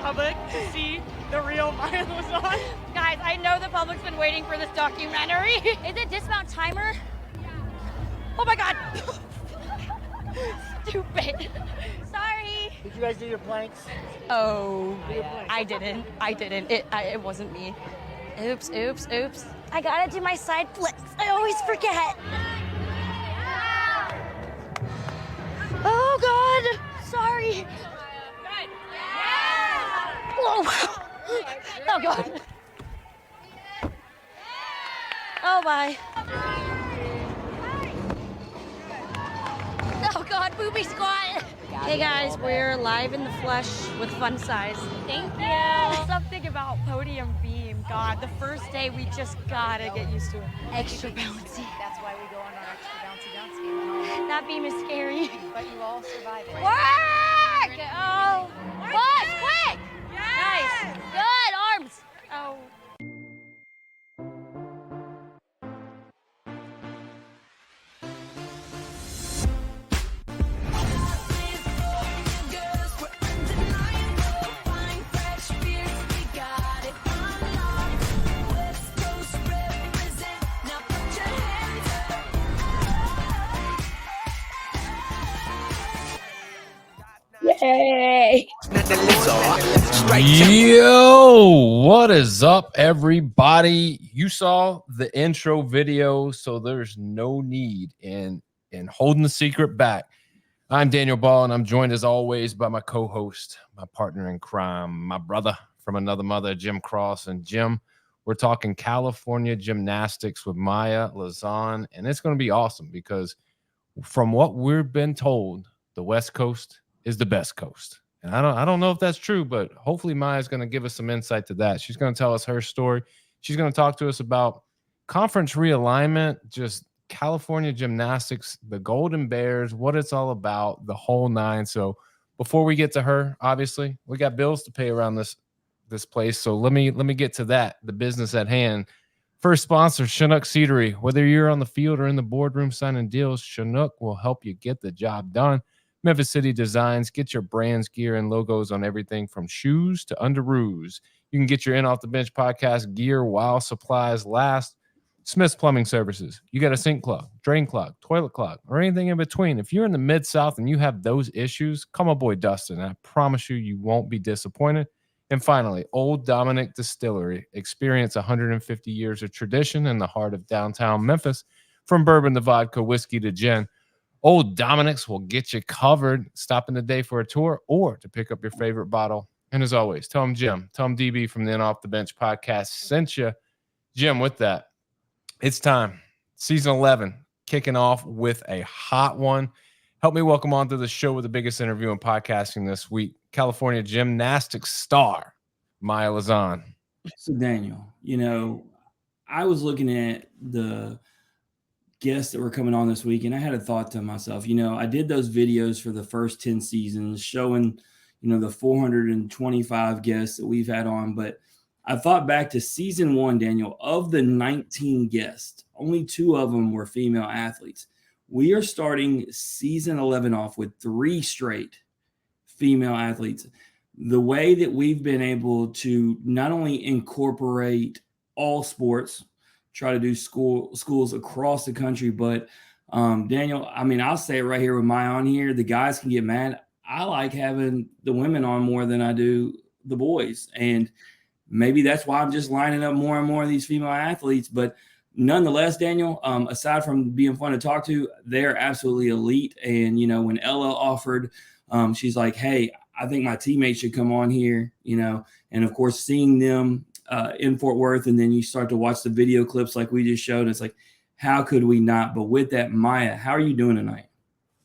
public to see the real Maya Lauzon. Guys, I know the public's been waiting for this documentary. Is it dismount timer? Yeah. Oh my God. Stupid. Sorry. Did you guys do your planks? Oh, I didn't. It wasn't me. Oops. I gotta do my side flips. I always forget. Oh God. Sorry. Good. Whoa. Oh God. Oh my. Oh God, booby squat. Hey guys, we're live in the flesh with Fun Size. Thank you. Something about podium beam. God, the first day we just gotta get used to it. Extra bouncy. That's why we go on our extra bouncy game. That beam is scary. But you all survive it. Work! Oh. Push, quick! Yes! Nice. Good, arms. Oh. Yay! Yo, what is up, everybody? You saw the intro video, so there's no need in holding the secret back. I'm Daniel Ball, and I'm joined as always by my co-host, my partner in crime, my brother from another mother, Jim Cross. And Jim, we're talking California gymnastics with Maya Lauzon, and it's going to be awesome because from what we've been told, the West Coast is the best coast. And I don't know if that's true, but hopefully Maya's going to give us some insight to that. She's going to tell us her story. She's going to talk to us about conference realignment, just California gymnastics, the Golden Bears, what it's all about, the whole nine. So before we get to her, obviously, we got bills to pay around this place. So let me get to that, the business at hand. First sponsor, Chinook Seedery. Whether you're on the field or in the boardroom signing deals, Chinook will help you get the job done. Memphis City Designs. Get your brands, gear, and logos on everything from shoes to underoos. You can get your In Off the Bench podcast gear while supplies last. Smith's Plumbing Services. You got a sink clog, drain clog, toilet clog, or anything in between. If you're in the Mid-South and you have those issues, call my boy Dustin. I promise you won't be disappointed. And finally, Old Dominick Distillery. Experience 150 years of tradition in the heart of downtown Memphis. From bourbon to vodka, whiskey to gin, Old Dominick's will get you covered. Stop in today for a tour or to pick up your favorite bottle. And as always, tell them Jim, tell them DB from the In Off the Bench podcast sent you. Jim, with that, it's time. Season 11 kicking off with a hot one. Help me welcome on to the show with the biggest interview in podcasting this week, California gymnastics star, Maya Lauzon. So Daniel, I was looking at the guests that were coming on this week, and I had a thought to myself, I did those videos for the first 10 seasons showing, the 425 guests that we've had on. But I thought back to season 1, Daniel, of the 19 guests, only 2 of them were female athletes. We are starting season 11 off with 3 straight female athletes. The way that we've been able to not only incorporate all sports, try to do schools across the country. But Daniel, I'll say it right here with Maya on here. The guys can get mad. I like having the women on more than I do the boys. And maybe that's why I'm just lining up more and more of these female athletes. But nonetheless, Daniel, aside from being fun to talk to, they're absolutely elite. And, when Ella offered, she's like, hey, I think my teammates should come on here, and of course, seeing them in Fort Worth, and then you start to watch the video clips like we just showed. It's like, how could we not? But with that, Maya, how are you doing tonight?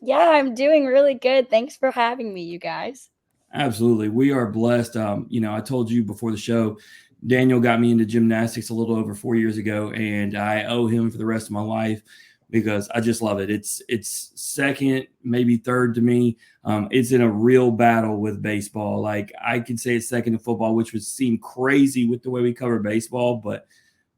Yeah, I'm doing really good. Thanks for having me, you guys. Absolutely. We are blessed. I told you before the show, Daniel got me into gymnastics a little over 4 years ago, and I owe him for the rest of my life because I just love it. It's second, maybe third to me. It's in a real battle with baseball. Like, I could say it's second to football, which would seem crazy with the way we cover baseball. But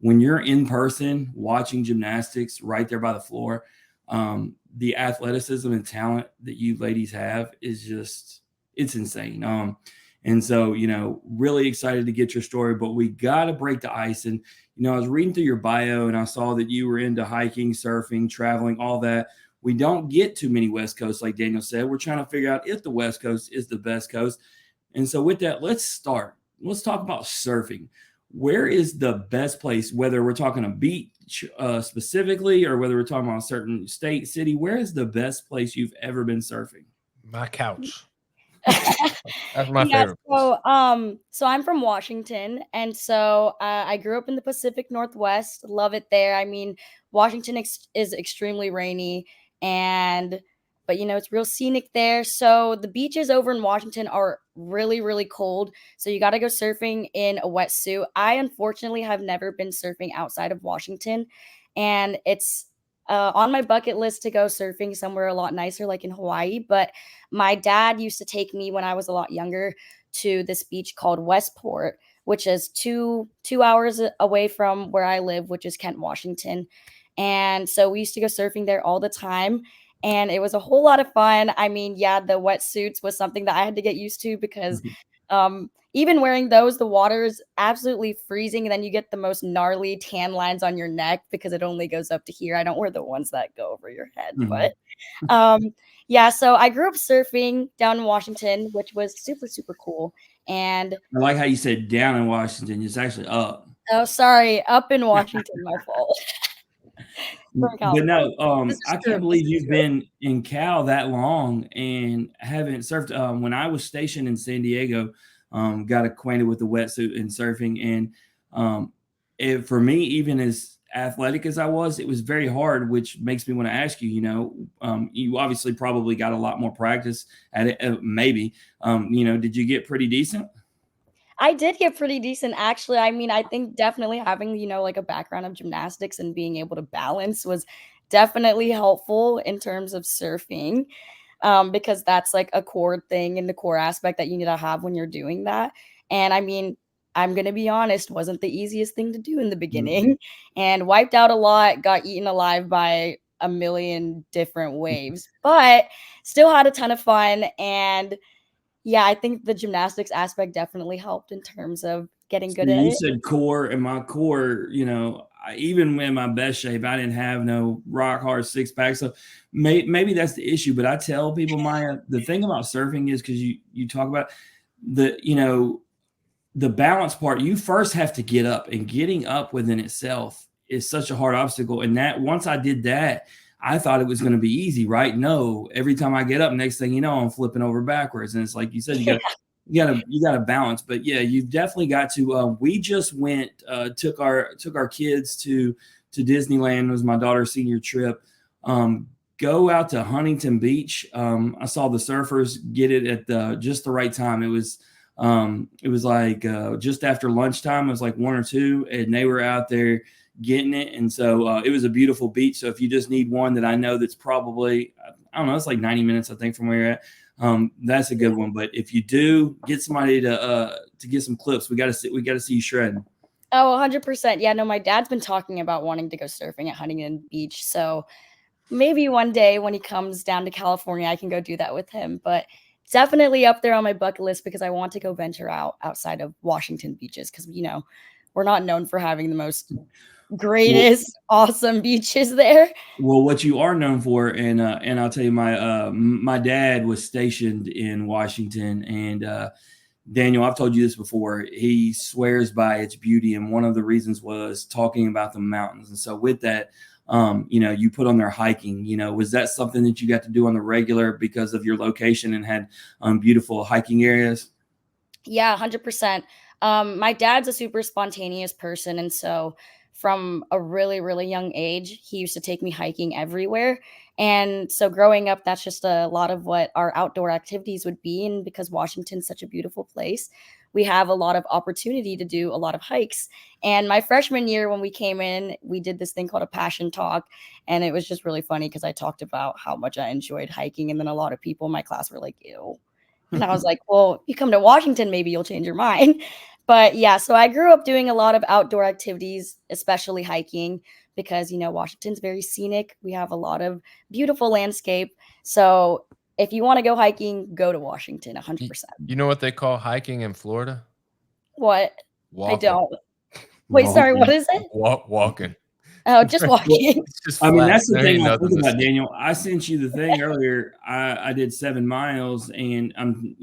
when you're in person watching gymnastics right there by the floor, the athleticism and talent that you ladies have is just, it's insane. And so, really excited to get your story, but we got to break the ice. And, I was reading through your bio and I saw that you were into hiking, surfing, traveling, all that. We don't get too many West Coast, like Daniel said. We're trying to figure out if the West Coast is the best coast. And so with that, let's start. Let's talk about surfing. Where is the best place, whether we're talking a beach specifically or whether we're talking about a certain state, city, where is the best place you've ever been surfing? My couch. That's my Yeah, favorite place. so I'm from Washington, and so I grew up in the Pacific Northwest. Love it there. I mean, Washington is extremely rainy, and but it's real scenic there. So the beaches over in Washington are really, really cold. So you got to go surfing in a wetsuit. I unfortunately have never been surfing outside of Washington, and it's on my bucket list to go surfing somewhere a lot nicer, like in Hawaii. But my dad used to take me when I was a lot younger to this beach called Westport, which is two hours away from where I live, which is Kent, Washington. And so we used to go surfing there all the time. And it was a whole lot of fun. I mean, yeah, the wetsuits was something that I had to get used to because even wearing those, the water is absolutely freezing. And then you get the most gnarly tan lines on your neck because it only goes up to here. I don't wear the ones that go over your head. But yeah, so I grew up surfing down in Washington, which was super, super cool. And I like how you said down in Washington. It's actually up. oh, sorry, up in Washington, my fault. From But California. no, This is I true. can't believe you've been in Cal that long and haven't surfed. When I was stationed in San Diego, got acquainted with the wetsuit and surfing. And for me, even as athletic as I was, it was very hard, which makes me want to ask you, you obviously probably got a lot more practice at it, maybe. Did you get pretty decent? I did get pretty decent, actually. I mean, I think definitely having, like a background of gymnastics and being able to balance was definitely helpful in terms of surfing, because that's like a core thing and the core aspect that you need to have when you're doing that. And I mean, I'm going to be honest, wasn't the easiest thing to do in the beginning and wiped out a lot, got eaten alive by a million different waves, but still had a ton of fun. And yeah, I think the gymnastics aspect definitely helped in terms of getting So good at you it. said core, and my core, even in my best shape, I didn't have no rock hard six pack. So maybe that's the issue. But I tell people, Maya, the thing about surfing is because you talk about the balance part. You first have to get up, and getting up within itself is such a hard obstacle. And that once I did that, I thought it was going to be easy, right? No, every time I get up, next thing you know, I'm flipping over backwards. And it's like you said, you got to balance. But yeah, you've definitely got to. We just went, took our kids to Disneyland. It was my daughter's senior trip. Go out to Huntington Beach. I saw the surfers get it at just the right time. It was like just after lunchtime. It was like 1 or 2, and they were out there getting it. And so it was a beautiful beach. So if you just need one that I know that's probably, I don't know, it's like 90 minutes, I think, from where you're at. That's a good one. But if you do get somebody to get some clips, we got to see you shredding. Oh, 100%. Yeah, no, my dad's been talking about wanting to go surfing at Huntington Beach. So maybe one day when he comes down to California, I can go do that with him. But definitely up there on my bucket list because I want to go venture outside of Washington beaches because, we're not known for having the most greatest, awesome beaches there. Well, what you are known for, and I'll tell you, my dad was stationed in Washington, and Daniel, I've told you this before. He swears by its beauty, and one of the reasons was talking about the mountains. And so, with that, you put on there hiking. Was that something that you got to do on the regular because of your location and had beautiful hiking areas? Yeah, 100%. My dad's a super spontaneous person, and so from a really, really young age, he used to take me hiking everywhere. And so growing up, that's just a lot of what our outdoor activities would be. And because Washington's such a beautiful place, we have a lot of opportunity to do a lot of hikes. And my freshman year, when we came in, we did this thing called a passion talk. And it was just really funny because I talked about how much I enjoyed hiking. And then a lot of people in my class were like, ew. And I was like, well, you come to Washington, maybe you'll change your mind. But yeah, so I grew up doing a lot of outdoor activities, especially hiking, because, Washington's very scenic. We have a lot of beautiful landscape. So if you want to go hiking, go to Washington, 100%. You know what they call hiking in Florida? What? Walking. I don't. Wait, sorry, what is it? Walking. Oh, just walking. It's just I mean, flat. that's the There thing ain't I nothing think to about, see. Daniel. I sent you the thing earlier. I did 7 miles, and I'm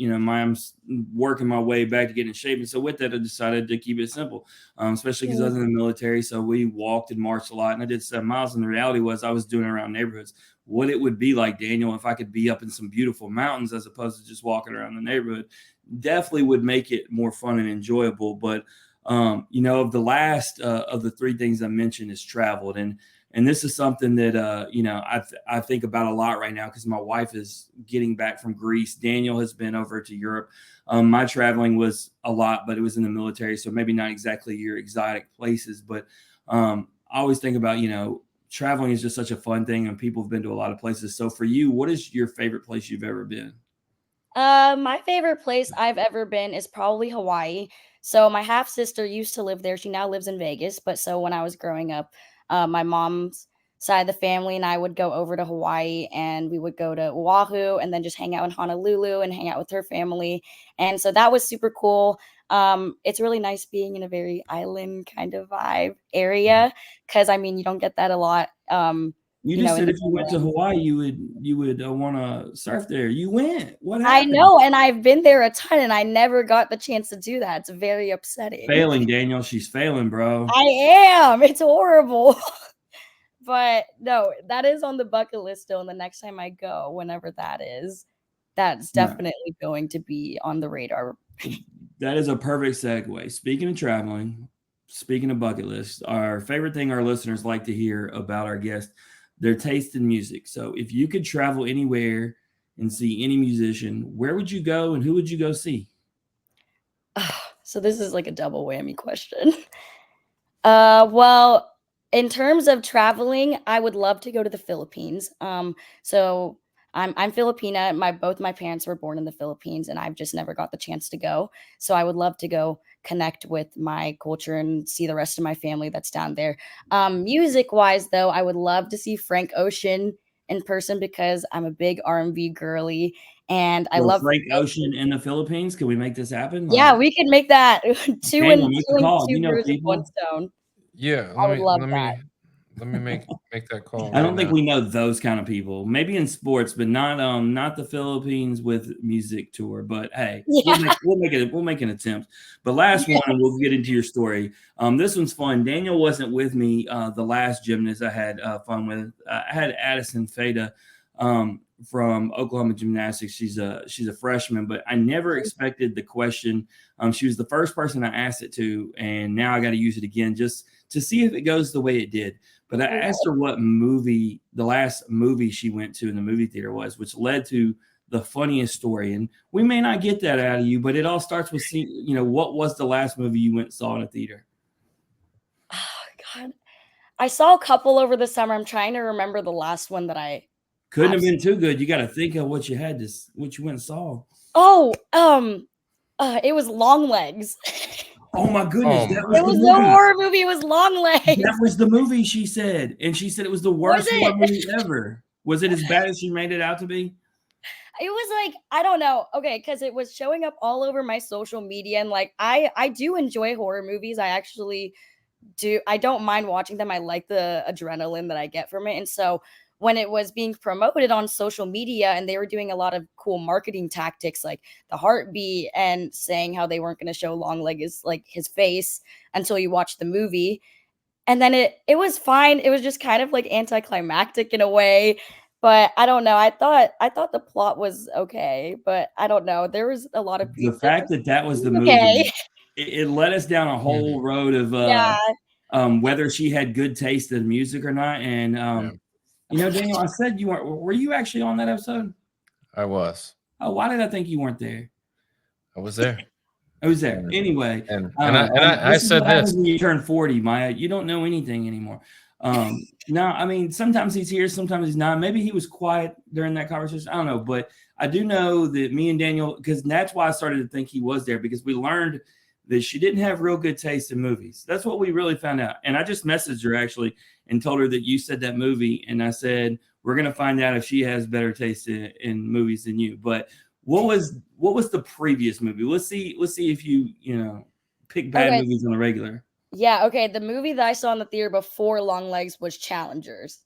working my way back to getting in shape. And so with that, I decided to keep it simple, especially because I was in the military. So we walked and marched a lot, and I did 7 miles. And the reality was I was doing it around neighborhoods. What it would be like, Daniel, if I could be up in some beautiful mountains as opposed to just walking around the neighborhood, definitely would make it more fun and enjoyable. But of the last of the 3 things I mentioned is traveled. And this is something that, I think about a lot right now because my wife is getting back from Greece. Daniel has been over to Europe. My traveling was a lot, but it was in the military. So maybe not exactly your exotic places, but I always think about, traveling is just such a fun thing and people have been to a lot of places. So for you, what is your favorite place you've ever been? My favorite place I've ever been is probably Hawaii. So my half sister used to live there. She now lives in Vegas. But so when I was growing up, my mom's side of the family and I would go over to Hawaii and we would go to Oahu and then just hang out in Honolulu and hang out with her family. And so that was super cool. It's really nice being in a very island kind of vibe area because I mean you don't get that a lot. You You just know, in said the if you went to Hawaii, you would want to surf there. You went. What I happened? know, and I've been there a ton, and I never got the chance to do that. It's very upsetting. Failing, Daniel. She's failing, bro. I am. It's horrible. But no, that is on the bucket list still. And the next time I go, whenever that is, that's Yeah. definitely going to be on the radar. That is a perfect segue. Speaking of traveling, speaking of bucket lists, our favorite thing our listeners like to hear about our guests, their taste in music. So if you could travel anywhere and see any musician, where would you go and who would you go see? So this is like a double whammy question. Well, in terms of traveling, I would love to go to the Philippines. So I'm Filipina. Both my parents were born in the Philippines, and I've just never got the chance to go. So I would love to go connect with my culture and see the rest of my family that's down there. Music wise, though, I would love to see Frank Ocean in person because I'm a big R&B girly, and I Or love. Frank Ocean in the Philippines? Can we make this happen? Yeah, we could make that Daniel, make the killing call. two You know birds with one people. stone. Yeah, I would love let me make that call. I don't right think now. we know those kind of people. Maybe in sports, but not the Philippines with music tour. But hey, Yeah. we'll make an attempt. But last one, and we'll get into your story. This one's fun. Daniel wasn't with me the last gymnast I had fun with. I had Addison Fada from Oklahoma Gymnastics. She's a freshman, but I never expected the question. She was the first person I asked it to, and now I got to use it again just to see if it goes the way it did. But I asked her what movie, the last movie she went to in the movie theater was, which led to the funniest story. And we may not get that out of you, but it all starts with what was the last movie you went and saw in a theater? Oh, God. I saw a couple over the summer. I'm trying to remember the last one that I Couldn't have been too good. You got to think of what you went and saw. Oh, it was Long Legs. Oh my goodness, that was It was no horror movie. It was Long Legs. That was the movie she said, and she said it was the worst horror movie ever. Was it as bad as she made it out to be? It was like, I don't know. Okay, because it was showing up all over my social media, and like I do enjoy horror movies. I actually do. I don't mind watching them. I like the adrenaline that I get from it. And so when it was being promoted on social media and they were doing a lot of cool marketing tactics like the heartbeat and saying how they weren't going to show Longleg like his face until you watch the movie. And then it was fine. It was just kind of like anticlimactic in a way. But I don't know. I thought the plot was okay, but I don't know. There was a lot of The fact that was the movie, okay. it led us down a whole road of whether she had good taste in music or not. And Daniel, I said you weren't. Were you actually on that episode? I was. Oh, why did I think you weren't there? I was there. I was there. Anyway, and I said this. When you turn 40, Maya, you don't know anything anymore. No, I mean, sometimes he's here, sometimes he's not. Maybe he was quiet during that conversation. I don't know, but I do know that me and Daniel, because that's why I started to think he was there, because we learned that she didn't have real good taste in movies. That's what we really found out. And I just messaged her actually and told her that you said that movie. And I said, we're gonna find out if she has better taste in movies than you. But what was the previous movie? Let's see if you pick bad movies on the regular. Yeah, okay. The movie that I saw in the theater before Long Legs was Challengers.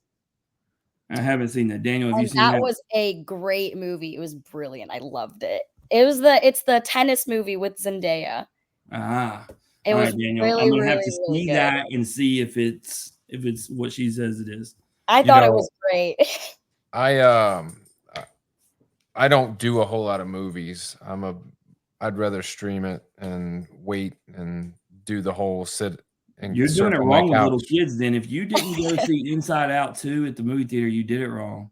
I haven't seen that. Daniel, have you And seen that? that was a great movie. It was brilliant. I loved it. It's the tennis movie with Zendaya. It All was right, Daniel. really, I'm gonna really, have to really see good. that and see if it's what she says it is. I thought it was great. I don't do a whole lot of movies. I'd rather stream it and wait and do the whole sit and You're doing it circle my wrong with little couch. kids. Then if you didn't go see Inside Out 2 at the movie theater, you did it wrong.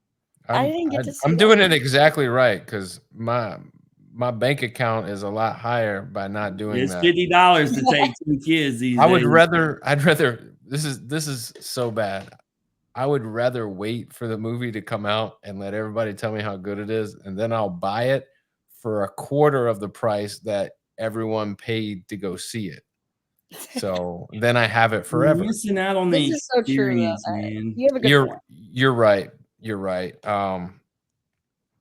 I didn't get to see I'm that. doing it exactly right because my bank account is a lot higher by not doing It's that. $50 to take 2 kids these days. I'd rather this is so bad. I would rather wait for the movie to come out and let everybody tell me how good it is, and then I'll buy it for a quarter of the price that everyone paid to go see it. So then I have it forever. You're missing out on This the is so true, though. experience, man. You have a good point. You're right. You're right.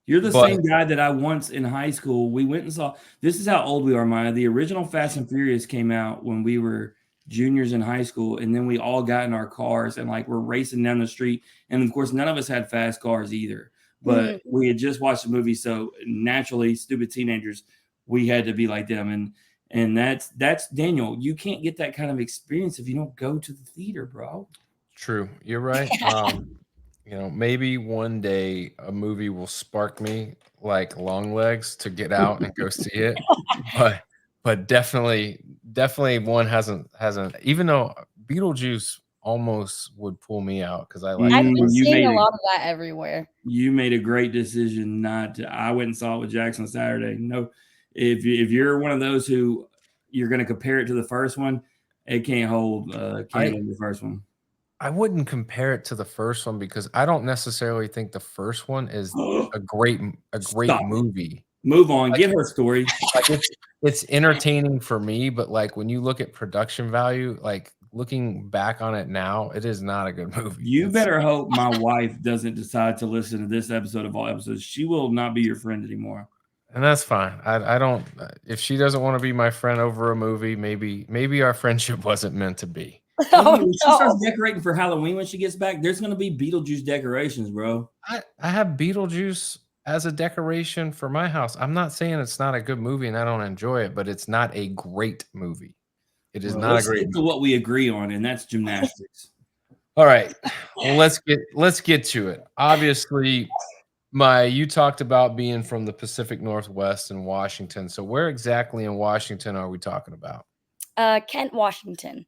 You're the But- same guy that I once in high school, we went and saw. This is how old we are, Maya. The original Fast and Furious came out when we were juniors in high school, and then we all got in our cars and like we're racing down the street. And of course, none of us had fast cars either. But we had just watched the movie, so naturally, stupid teenagers, we had to be like them. And that's Daniel. You can't get that kind of experience if you don't go to the theater, bro. True. You're right. Maybe one day a movie will spark me like Long Legs to get out and go see it. But definitely one hasn't even though Beetlejuice almost would pull me out because I like I've been seeing a lot of that everywhere. You made a great decision not to. I went and saw it with Jackson Saturday. No, if you're one of those who you're going to compare it to the first one, it can't hold the first one. I wouldn't compare it to the first one because I don't necessarily think the first one is a great movie. Move on. Give her a story. Like it's entertaining for me, but like when you look at production value, like looking back on it now, it is not a good movie. You better hope my wife doesn't decide to listen to this episode of all episodes. She will not be your friend anymore. And that's fine. I don't. If she doesn't want to be my friend over a movie, maybe our friendship wasn't meant to be. When she starts decorating for Halloween when she gets back, there's going to be Beetlejuice decorations, bro. I have Beetlejuice as a decoration for my house. I'm not saying it's not a good movie and I don't enjoy it, but it's not a great movie. It is not a great movie. To what we agree on, and that's Gymnastics. All right. Well, let's get to it. Obviously, you talked about being from the Pacific Northwest in Washington. So where exactly in Washington are we talking about? Kent, Washington.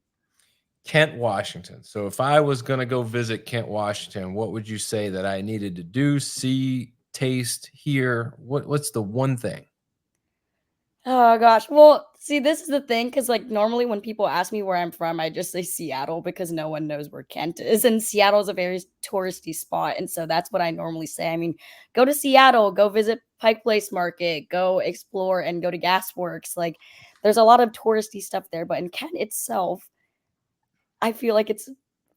Kent, Washington. So if I was going to go visit Kent, Washington, what would you say that I needed to do, see, taste, hear? What's the one thing? Oh gosh. Well, see, this is the thing, because like normally when people ask me where I'm from, I just say Seattle because no one knows where Kent is. And Seattle is a very touristy spot. And so that's what I normally say. I mean, go to Seattle, go visit Pike Place Market, go explore and go to Gasworks. Like there's a lot of touristy stuff there. But in Kent itself, I feel like it's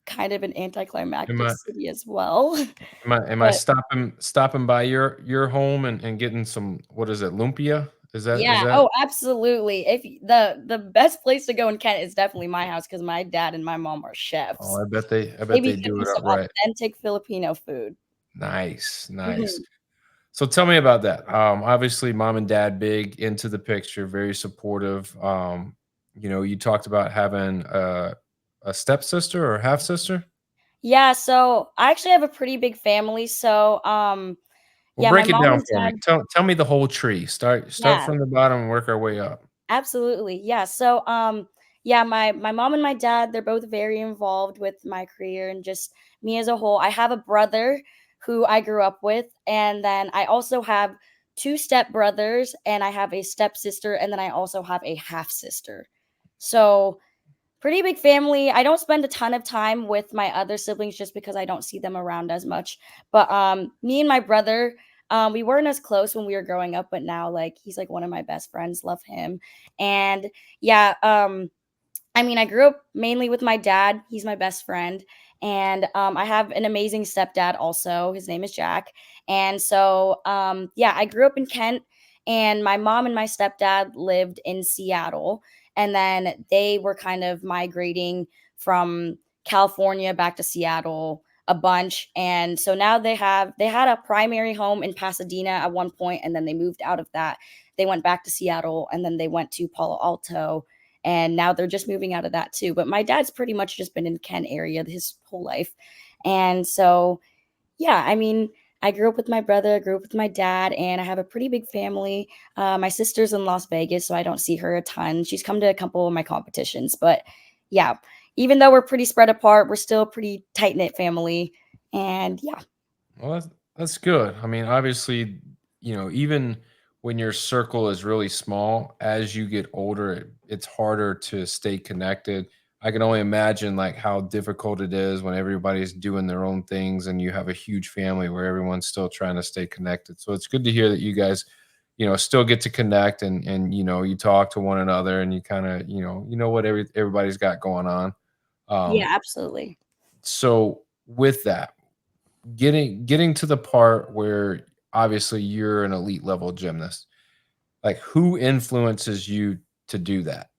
kind of an anticlimactic city as well. Am I stopping by your home and getting some, what is it, lumpia? Is that? Oh, absolutely. If the best place to go in Kent is definitely my house because my dad and my mom are chefs. Oh, I bet they do it up right. Authentic Filipino food. Nice. So tell me about that. Obviously, mom and dad big into the picture, very supportive. You talked about having a stepsister or half sister. Yeah, so I actually have a pretty big family. So break it down for me. Tell me the whole tree. Start from the bottom and work our way up. Absolutely. Yeah. So my mom and my dad, they're both very involved with my career and just me as a whole. I have a brother who I grew up with, and then I also have 2 stepbrothers, and I have a stepsister, and then I also have a half sister. So pretty big family. I don't spend a ton of time with my other siblings just because I don't see them around as much. But me and my brother, we weren't as close when we were growing up, but now like he's like one of my best friends. Love him. And yeah, I mean, I grew up mainly with my dad. He's my best friend. And I have an amazing stepdad also. His name is Jack. And so, yeah, I grew up in Kent, and my mom and my stepdad lived in Seattle. And then they were kind of migrating from California back to Seattle a bunch. And so now they had a primary home in Pasadena at one point, and then they moved out of that. They went back to Seattle, and then they went to Palo Alto, and now they're just moving out of that too. But my dad's pretty much just been in Kent area his whole life. And so, yeah, I mean, I grew up with my brother, I grew up with my dad, and I have a pretty big family. My sister's in Las Vegas, so I don't see her a ton. She's come to a couple of my competitions, but yeah, even though we're pretty spread apart, we're still a pretty tight knit family. And yeah. Well, that's good. I mean, obviously, even when your circle is really small, as you get older, it's harder to stay connected. I can only imagine like how difficult it is when everybody's doing their own things and you have a huge family where everyone's still trying to stay connected. So it's good to hear that you guys, still get to connect and you talk to one another and you kind of, what everybody's got going on. Yeah, Um, absolutely. so with that, getting to the part where obviously you're an elite level gymnast, like who influences you to do that?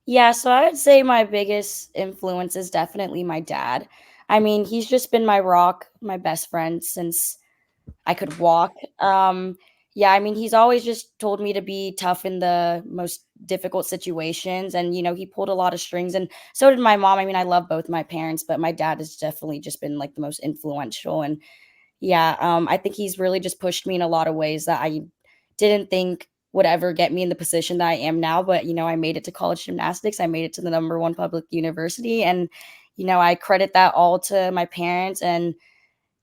Yeah, so I would say my biggest influence is definitely my dad. I mean, he's just been my rock, my best friend since I could walk. Yeah, I mean, he's always just told me to be tough in the most difficult situations. And, he pulled a lot of strings. And so did my mom. I mean, I love both my parents, but my dad has definitely just been like the most influential. And yeah, I think he's really just pushed me in a lot of ways that I didn't think would ever get me in the position that I am now. But, I made it to college gymnastics. I made it to the number one public university. And, I credit that all to my parents. And,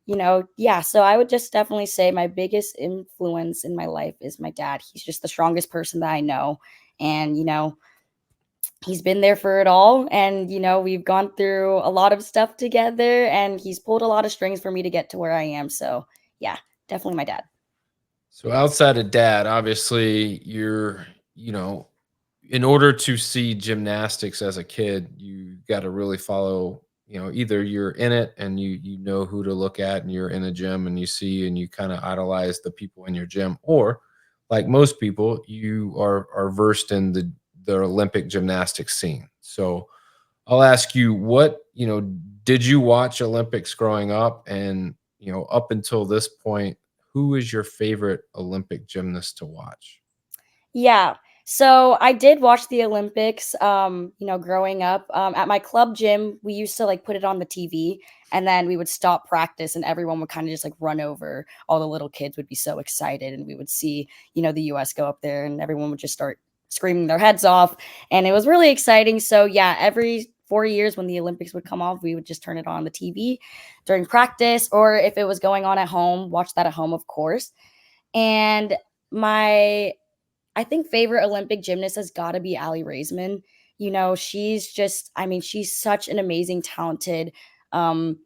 yeah, so I would just definitely say my biggest influence in my life is my dad. He's just the strongest person that I know. And, he's been there for it all. And, we've gone through a lot of stuff together, and he's pulled a lot of strings for me to get to where I am. So, yeah, definitely my dad. So outside of dad, obviously you know, in order to see gymnastics as a kid, you got to really follow, either you're in it and you know who to look at and you're in a gym and you see and you kind of idolize the people in your gym, or like most people, you are versed in the Olympic gymnastics scene. So I'll ask you what, did you watch Olympics growing up? And, up until this point, who is your favorite Olympic gymnast to watch? Yeah. So I did watch the Olympics, growing up. At my club gym, we used to like put it on the TV, and then we would stop practice and everyone would kind of just like run over. All the little kids would be so excited, and we would see, the US go up there, and everyone would just start screaming their heads off. And it was really exciting. So yeah, every 4 years when the Olympics would come off, we would just turn it on the TV during practice, or if it was going on at home, watch that at home, of course. And my I think favorite Olympic gymnast has got to be Ali Raisman. She's just, I mean, she's such an amazing, talented, um,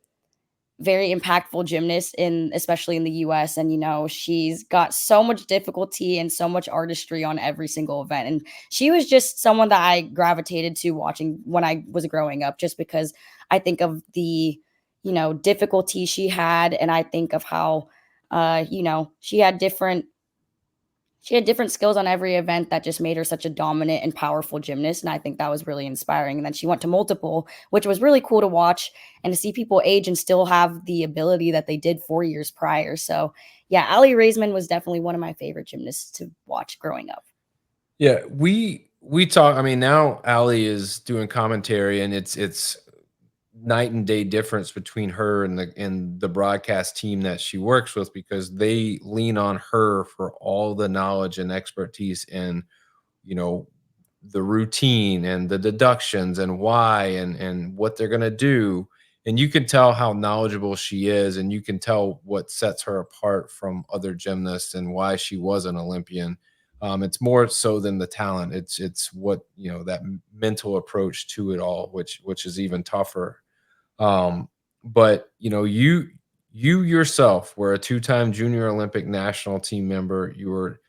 very impactful gymnast especially in the US. And, she's got so much difficulty and so much artistry on every single event. And she was just someone that I gravitated to watching when I was growing up, just because I think of the, difficulty she had. And I think of how, she had different skills on every event that just made her such a dominant and powerful gymnast. And I think that was really inspiring. And then she went to multiple, which was really cool to watch and to see people age and still have the ability that they did 4 years prior. So, yeah, Ali Raisman was definitely one of my favorite gymnasts to watch growing up. Yeah, we talk. I mean, now Ali is doing commentary, and it's night and day difference between her and the broadcast team that she works with, because they lean on her for all the knowledge and expertise in, you know the routine and the deductions and why and what they're going to do. And you can tell how knowledgeable she is, and you can tell what sets her apart from other gymnasts and why she was an Olympian. It's more so than the talent. It's what, that mental approach to it all, which is even tougher. um, but you yourself were a two-time Junior Olympic national team member. You were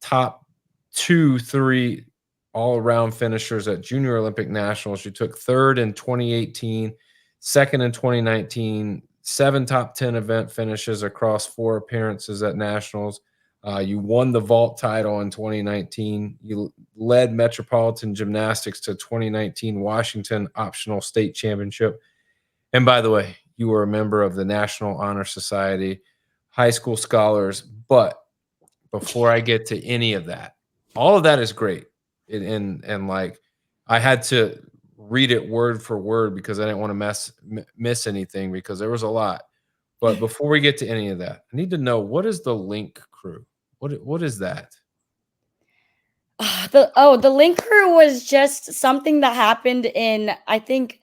top two, three all-around finishers at Junior Olympic Nationals. You took third in 2018, second in 2019, 7 top 10 event finishes across 4 appearances at nationals. You won the vault title in 2019. You led Metropolitan Gymnastics to 2019 Washington Optional State Championship. And by the way, you were a member of the National Honor Society, high school scholars. But before I get to any of that, all of that is great. And like, I had to read it word for word because I didn't want to miss anything because there was a lot. But before we get to any of that, I need to know, what is the Link Crew? What is that? The Link Crew was just something that happened in, I think,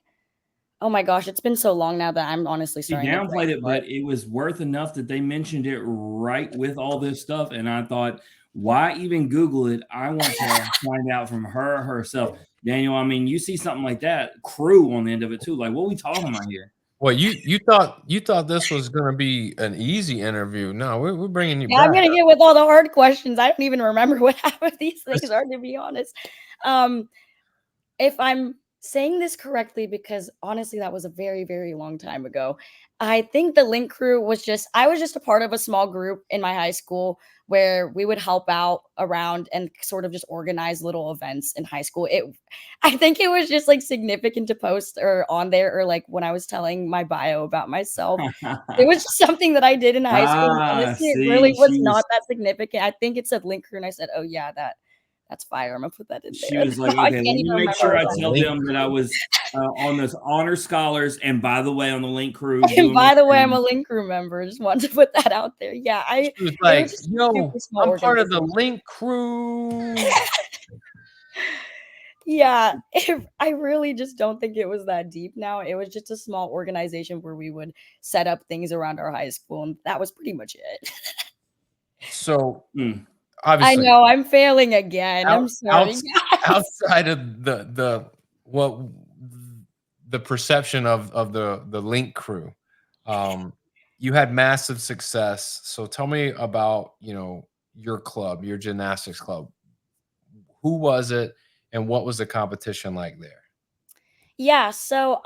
oh my gosh, it's been so long now that I'm honestly He starting to downplayed it, blank. but it was worth enough that they mentioned it right with all this stuff. And I thought, why even Google it? I want to find out from her herself. Daniel, I mean, you see something like that, crew on the end of it too. Like, what are we talking about here? Well, you thought this was going to be an easy interview. No, we're bringing you Yeah, I'm back. gonna get with all the hard questions. I don't even remember what half of these things are, to be honest. If I'm saying this correctly, because honestly, that was a very, very long time ago. I think the Link Crew was just, I was just a part of a small group in my high school where we would help out around and sort of just organize little events in high school. I think it was just like significant to post or on there, or like when I was telling my bio about myself. It was just something that I did in high school. Honestly, it See, really was she not was that significant. I think it said Link Crew, and I said, "Oh yeah, that's fire. I'm gonna put that in she there." was like, I okay, can't let even me make remember sure I what tell Link them that I was on this honor scholars, and by the way, on the Link Crew that was. And doing my by the way, I'm thing. a Link Crew member. Just wanted to put that out there. Yeah, She was it was like, just a super "Yo, small I'm part of the organization. Link Crew." Yeah, I really just don't think it was that deep now. It was just a small organization where we would set up things around our high school, and that was pretty much it. So Mm. I obviously, know I'm failing again. I'm out, sorry, guys. outside of what the perception of the Link Crew, um, you had massive success. So tell me about, your club, your gymnastics club. Who was it, and what was the competition like there? Yeah, so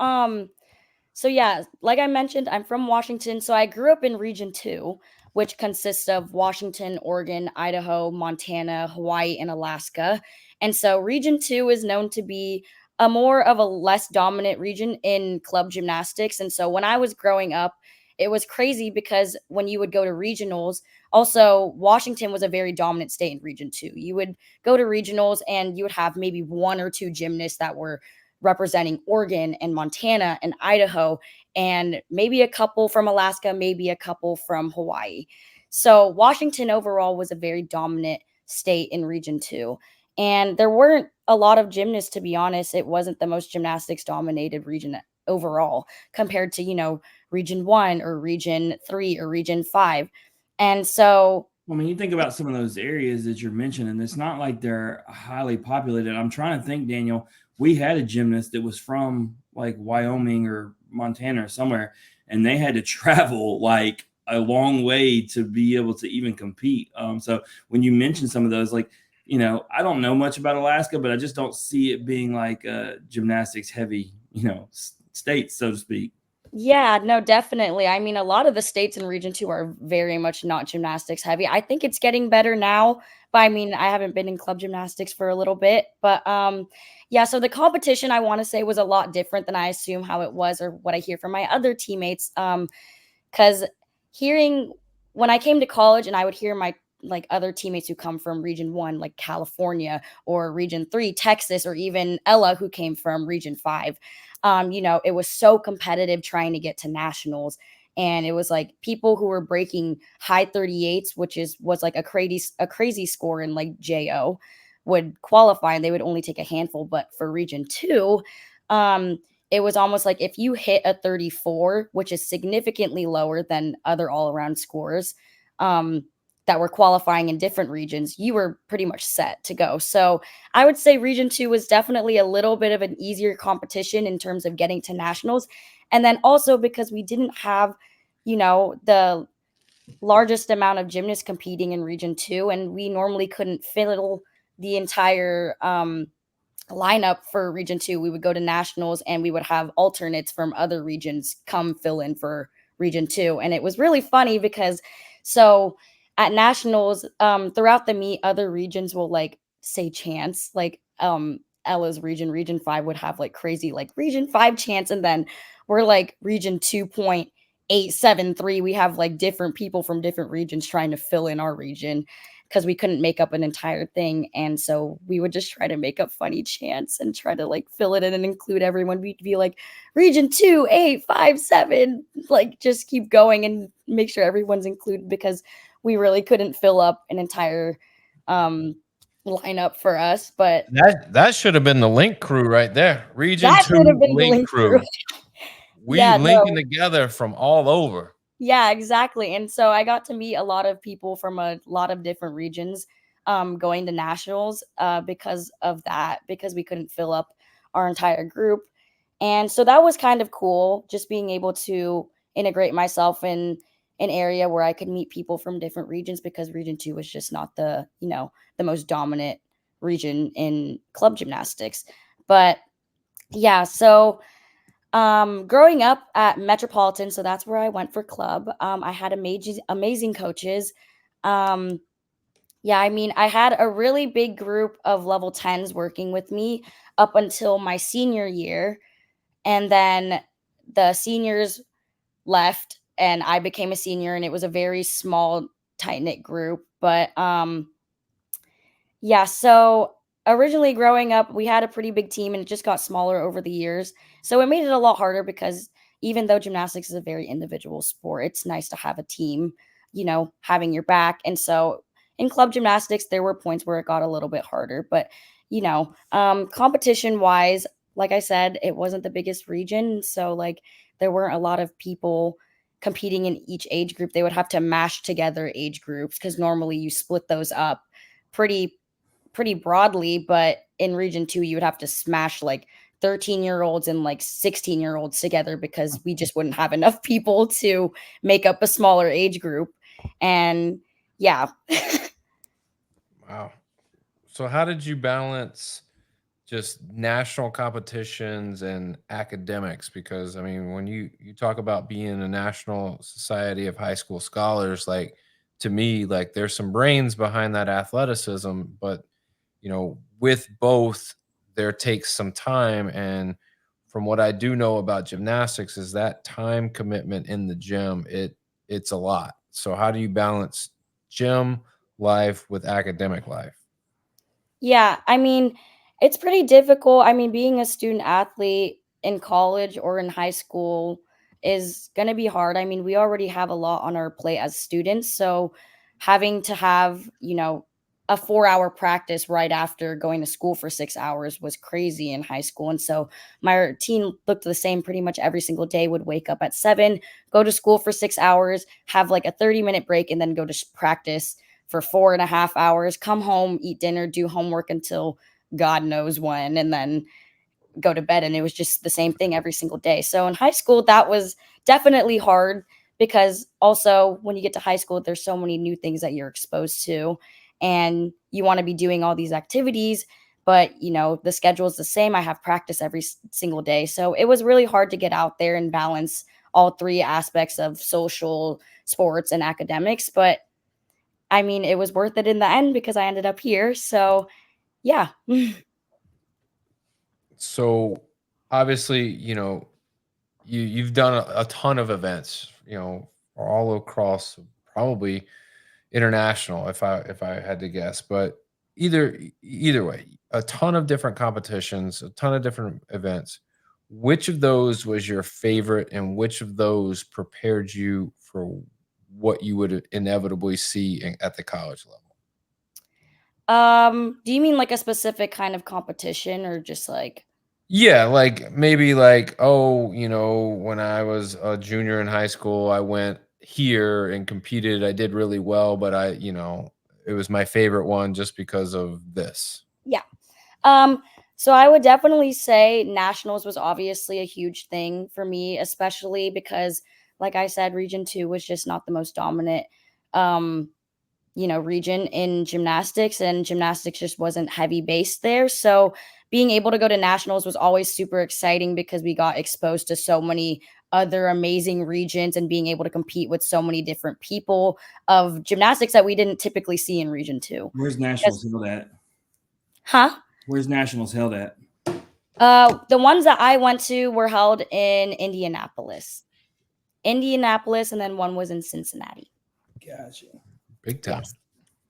yeah, like I mentioned, I'm from Washington, so I grew up in Region 2, which consists of Washington, Oregon, Idaho, Montana, Hawaii, and Alaska. And so Region 2 is known to be a more of a less dominant region in club gymnastics. And so when I was growing up, it was crazy because when you would go to regionals, also Washington was a very dominant state in Region 2. You would go to regionals and you would have maybe one or two gymnasts that were representing Oregon and Montana and Idaho, and maybe a couple from Alaska, maybe a couple from Hawaii. So Washington overall was a very dominant state in Region 2. And there weren't a lot of gymnasts, to be honest. It wasn't the most gymnastics dominated region overall compared to, Region 1 or Region 3 or Region 5. And so Well, I mean, you think about some of those areas that you're mentioning, it's not like they're highly populated. I'm trying to think, Daniel, we had a gymnast that was from like Wyoming or Montana or somewhere, and they had to travel like a long way to be able to even compete. So when you mention some of those, like, I don't know much about Alaska, but I just don't see it being like a gymnastics heavy, state, so to speak. yeah, no, definitely. I mean, a lot of the states in Region 2 are very much not gymnastics heavy. I think it's getting better now, but I mean, I haven't been in club gymnastics for a little bit, but yeah, so the competition I want to say was a lot different than I assume how it was or what I hear from my other teammates. Cuz hearing when I came to college and I would hear my like other teammates who come from Region 1 like California or Region 3 Texas, or even Ella who came from Region 5, it was so competitive trying to get to nationals. And it was like people who were breaking high 38s, which was like a crazy score in like JO, would qualify, and they would only take a handful. But for Region 2, it was almost like if you hit a 34, which is significantly lower than other all-around scores, that were qualifying in different regions, you were pretty much set to go. So I would say Region 2 was definitely a little bit of an easier competition in terms of getting to nationals. And then also because we didn't have, the largest amount of gymnasts competing in Region 2, and we normally couldn't fill the entire lineup for region 2. We would go to nationals and we would have alternates from other regions come fill in for region 2. And it was really funny because so at nationals, throughout the meet, other regions will like say chants, like Ella's region 5 would have like crazy like region 5 chants, and then we're like region 2.873. We have like different people from different regions trying to fill in our region because we couldn't make up an entire thing. And so we would just try to make up funny chants and try to like fill it in and include everyone. We'd be like region 2.857, like just keep going and make sure everyone's included because we really couldn't fill up an entire lineup for us. But That should have been the link crew right there. Region that should have 2 been the link link crew. crew. We Yeah, linking no. together from all over. Yeah, exactly. And so I got to meet a lot of people from a lot of different regions going to nationals because of that, because we couldn't fill up our entire group. And so that was kind of cool, just being able to integrate myself in an area where I could meet people from different regions because region 2 was just not the, the most dominant region in club gymnastics. But yeah, so growing up at Metropolitan, so that's where I went for club. I had amazing coaches. Um, yeah, I mean, I had a really big group of level 10s working with me up until my senior year. And then the seniors left and I became a senior, and it was a very small, tight-knit group. But yeah, so originally growing up, we had a pretty big team and it just got smaller over the years. So it made it a lot harder because even though gymnastics is a very individual sport, it's nice to have a team, having your back. And so in club gymnastics, there were points where it got a little bit harder. But, competition wise, like I said, it wasn't the biggest region. So, like, there weren't a lot of people competing in each age group. They would have to mash together age groups because normally you split those up pretty broadly, but in region 2 you would have to smash like 13-year-olds and like 16-year-olds together because we just wouldn't have enough people to make up a smaller age group. And yeah. Wow. So how did you balance just national competitions and academics? Because I mean, when you talk about being a National Society of High School Scholars, like, to me, like, there's some brains behind that athleticism, but with both, there takes some time. And from what I do know about gymnastics is that time commitment in the gym, it's a lot. So how do you balance gym life with academic life? Yeah, I mean, it's pretty difficult. I mean, being a student athlete in college or in high school is going to be hard. I mean, we already have a lot on our plate as students. So having to have, a 4-hour practice right after going to school for 6 hours was crazy in high school. And so my routine looked the same pretty much every single day. Would wake up at 7, go to school for 6 hours, have like a 30-minute break, and then go to practice for 4.5 hours, come home, eat dinner, do homework until God knows when, and then go to bed. And it was just the same thing every single day. So in high school, that was definitely hard because also when you get to high school, there's so many new things that you're exposed to and you want to be doing all these activities. But, the schedule is the same. I have practice every single day. So it was really hard to get out there and balance all three aspects of social, sports, and academics. But I mean, it was worth it in the end because I ended up here. So, yeah. So obviously, you've done a ton of events, all across, probably international, if I had to guess. But either way, a ton of different competitions, a ton of different events. Which of those was your favorite, and which of those prepared you for what you would inevitably see at the college level? Do you mean like a specific kind of competition or just like Yeah, like maybe like, oh, when I was a junior in high school, I went here and competed. I did really well, but it was my favorite one just because of this. yeah. So I would definitely say nationals was obviously a huge thing for me, especially because like I said, region 2 was just not the most dominant um region in gymnastics, and gymnastics just wasn't heavy based there. So being able to go to nationals was always super exciting because we got exposed to so many other amazing regions and being able to compete with so many different people of gymnastics that we didn't typically see in Region 2. Where's nationals held at? Huh? Where's nationals held at? The ones that I went to were held in Indianapolis, and then one was in Cincinnati. Gotcha. Big time. Yes.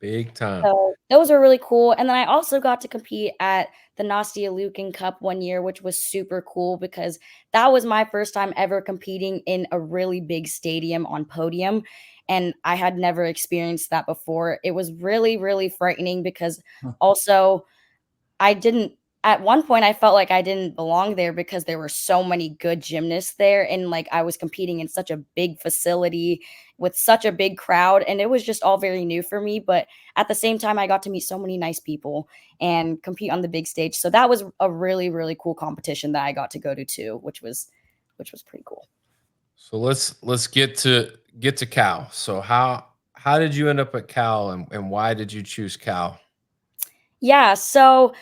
Big time. So those were really cool. And then I also got to compete at the Nastia Lukin Cup one year, which was super cool because that was my first time ever competing in a really big stadium on podium. And I had never experienced that before. It was really, really frightening because also at one point I felt like I didn't belong there because there were so many good gymnasts there. And like I was competing in such a big facility with such a big crowd. And it was just all very new for me. But at the same time, I got to meet so many nice people and compete on the big stage. So that was a really, really cool competition that I got to go to too, which was pretty cool. So let's get to Cal. So how did you end up at Cal and why did you choose Cal? Yeah, so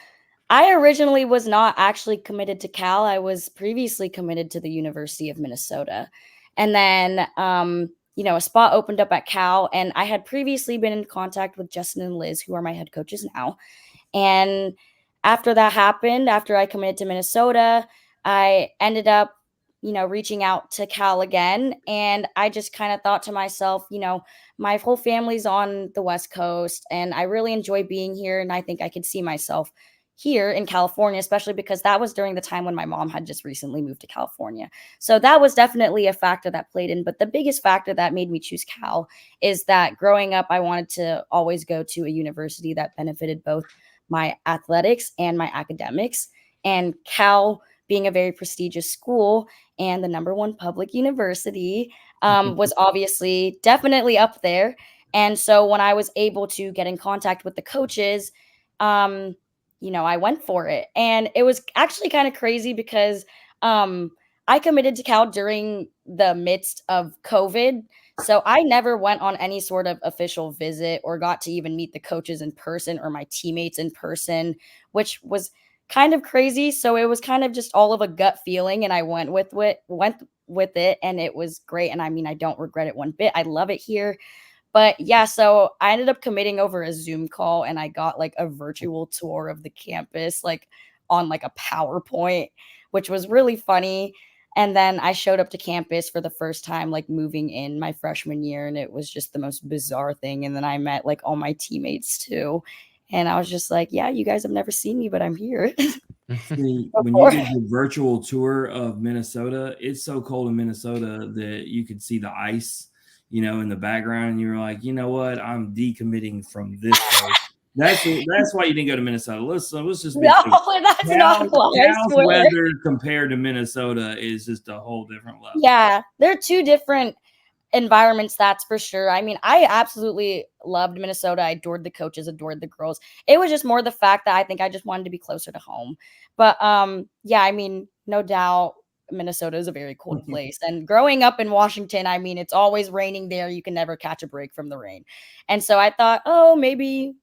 I originally was not actually committed to Cal. I was previously committed to the University of Minnesota. And then, a spot opened up at Cal, and I had previously been in contact with Justin and Liz, who are my head coaches now. And after that happened, after I committed to Minnesota, I ended up, reaching out to Cal again. And I just kind of thought to myself, my whole family's on the West Coast, and I really enjoy being here. And I think I could see myself here in California, especially because that was during the time when my mom had just recently moved to California. So that was definitely a factor that played in. But the biggest factor that made me choose Cal is that growing up, I wanted to always go to a university that benefited both my athletics and my academics. And Cal, being a very prestigious school and the #1 public university, was obviously definitely up there. And so when I was able to get in contact with the coaches, I went for it. And it was actually kind of crazy because I committed to Cal during the midst of COVID. So I never went on any sort of official visit or got to even meet the coaches in person or my teammates in person, which was kind of crazy. So it was kind of just all of a gut feeling. And I went with it and it was great. And I mean, I don't regret it one bit. I love it here. But yeah, so I ended up committing over a Zoom call and I got like a virtual tour of the campus, like on like a PowerPoint, which was really funny. And then I showed up to campus for the first time, like moving in my freshman year. And it was just the most bizarre thing. And then I met like all my teammates too. And I was just like, yeah, you guys have never seen me, but I'm here. See, when you did the virtual tour of Minnesota, it's so cold in Minnesota that you could see the ice, in the background, and you were like, you know what, I'm decommitting from this place. That's why you didn't go to Minnesota. Let's just be No, that's not why. Cal's weather compared to Minnesota is just a whole different level. Yeah, they're two different environments, that's for sure. I mean, I absolutely loved Minnesota. I adored the coaches, adored the girls. It was just more the fact that I think I just wanted to be closer to home. But yeah, I mean, no doubt Minnesota is a very cold place. And growing up in Washington, I mean, it's always raining there. You can never catch a break from the rain. And so I thought, oh, maybe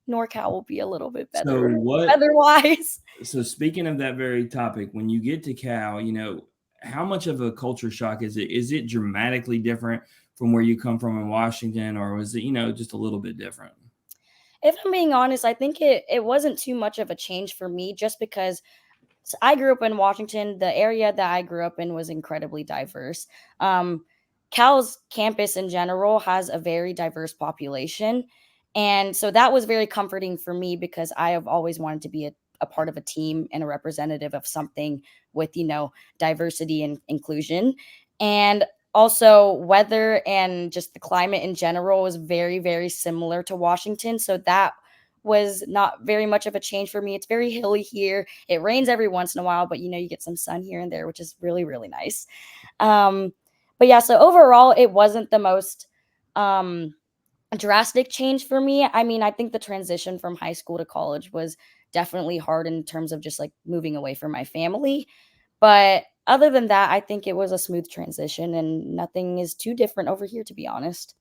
NorCal will be a little bit better weather-wise. So speaking of that very topic, when you get to Cal, how much of a culture shock is it? Is it dramatically different from where you come from in Washington, or was it, just a little bit different? If I'm being honest, I think it wasn't too much of a change for me just because I grew up in Washington. The area that I grew up in was incredibly diverse. Cal's campus in general has a very diverse population. And so that was very comforting for me because I have always wanted to be a part of a team and a representative of something with, diversity and inclusion. And also weather and just the climate in general was very, very similar to Washington. So that was not very much of a change for me. It's very hilly here. It rains every once in a while, but you get some sun here and there, which is really, really nice. But yeah, so overall, it wasn't the most drastic change for me. I mean, I think the transition from high school to college was definitely hard in terms of just like moving away from my family. But other than that, I think it was a smooth transition and nothing is too different over here, to be honest.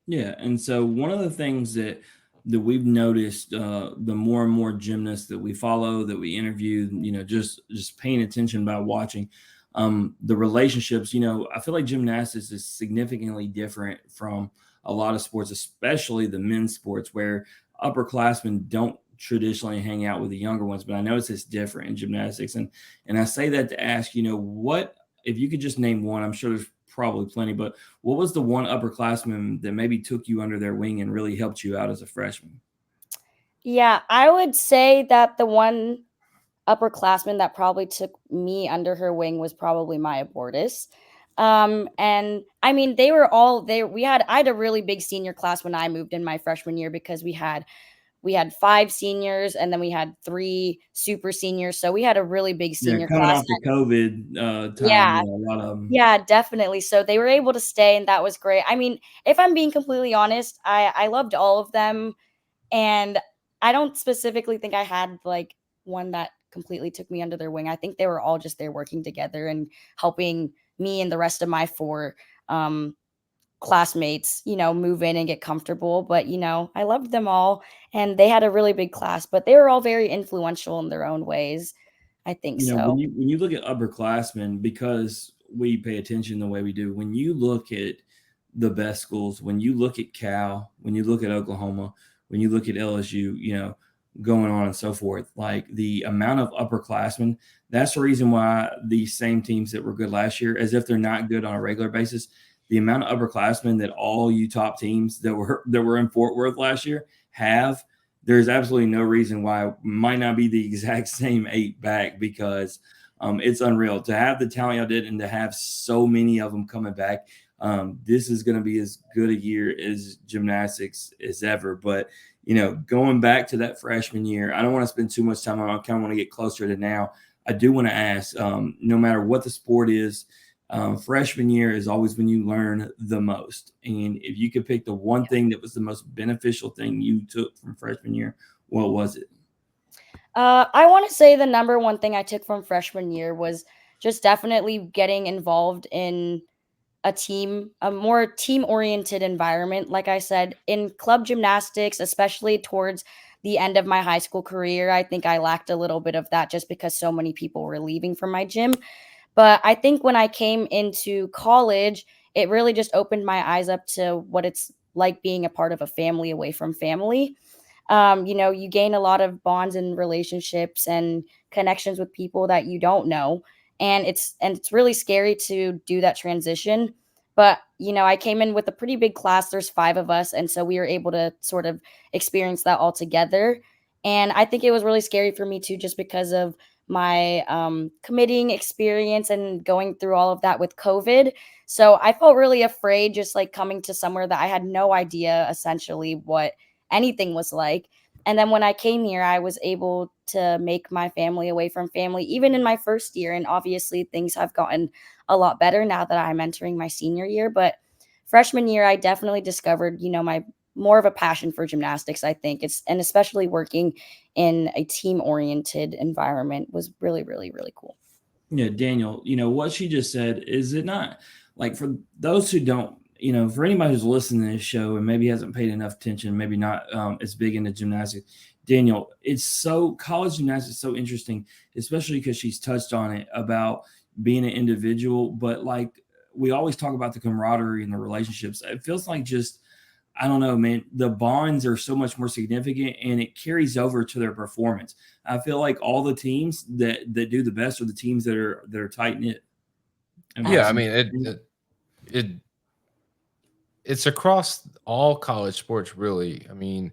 Yeah. And so one of the things that that we've noticed, the more and more gymnasts that we follow, that we interview, just paying attention by watching, the relationships. I feel like gymnastics is significantly different from a lot of sports, especially the men's sports, where upperclassmen don't traditionally hang out with the younger ones. But I notice it's different in gymnastics, and I say that to ask, what if you could just name one? I'm sure there's probably plenty, but what was the one upperclassman that maybe took you under their wing and really helped you out as a freshman? Yeah, I would say that the one upperclassman that probably took me under her wing was probably Maya Bortis. And I mean, they were all there. I had a really big senior class when I moved in my freshman year because we had 5 seniors and then we had 3 super seniors. So we had a really big Yeah, senior coming class. off the COVID time, Yeah, a lot of them. yeah, definitely. So they were able to stay and that was great. I mean, if I'm being completely honest, I loved all of them. And I don't specifically think I had like one that completely took me under their wing. I think they were all just there working together and helping me and the rest of my 4 um, classmates, move in and get comfortable. But, I loved them all and they had a really big class, but they were all very influential in their own ways. I think When so. you look at upperclassmen, because we pay attention the way we do, when you look at the best schools, when you look at Cal, when you look at Oklahoma, when you look at LSU, going on and so forth, like the amount of upperclassmen, that's the reason why these same teams that were good last year, as if they're not good on a regular basis, the amount of upperclassmen that all you top teams that were in Fort Worth last year have, there's absolutely no reason why it might not be the exact same 8 back, because it's unreal to have the talent y'all did and to have so many of them coming back. This is going to be as good a year as gymnastics as ever. But, going back to that freshman year, I don't want to spend too much time on it. I kind of want to get closer to now. I do want to ask, no matter what the sport is, freshman year is always when you learn the most. And if you could pick the one thing that was the most beneficial thing you took from freshman year, what was it? I want to say the number one thing I took from freshman year was just definitely getting involved in a more team oriented environment. Like I said, in club gymnastics, especially towards the end of my high school career, I think I lacked a little bit of that just because so many people were leaving from my gym. But I think when I came into college, it really just opened my eyes up to what it's like being a part of a family away from family. You gain a lot of bonds and relationships and connections with people that you don't know. And it's really scary to do that transition. But, I came in with a pretty big class. There's 5 of us. And so we were able to sort of experience that all together. And I think it was really scary for me too, just because of my committing experience and going through all of that with COVID. So I felt really afraid just like coming to somewhere that I had no idea essentially what anything was like. And then when I came here, I was able to make my family away from family, even in my first year. And obviously, things have gotten a lot better now that I'm entering my senior year. But freshman year, I definitely discovered, my more of a passion for gymnastics. I think and especially working in a team oriented environment was really, really, really cool. Yeah, Daniel, what she just said, is it not like, for those who don't, for anybody who's listening to this show and maybe hasn't paid enough attention, maybe not as big into gymnastics, Daniel, college gymnastics is so interesting, especially because she's touched on it about being an individual. But like, we always talk about the camaraderie and the relationships. It feels like just, I don't know, man, the bonds are so much more significant and it carries over to their performance. I feel like all the teams that do the best are the teams that are tight knit. Yeah, I mean it it's across all college sports, really. I mean,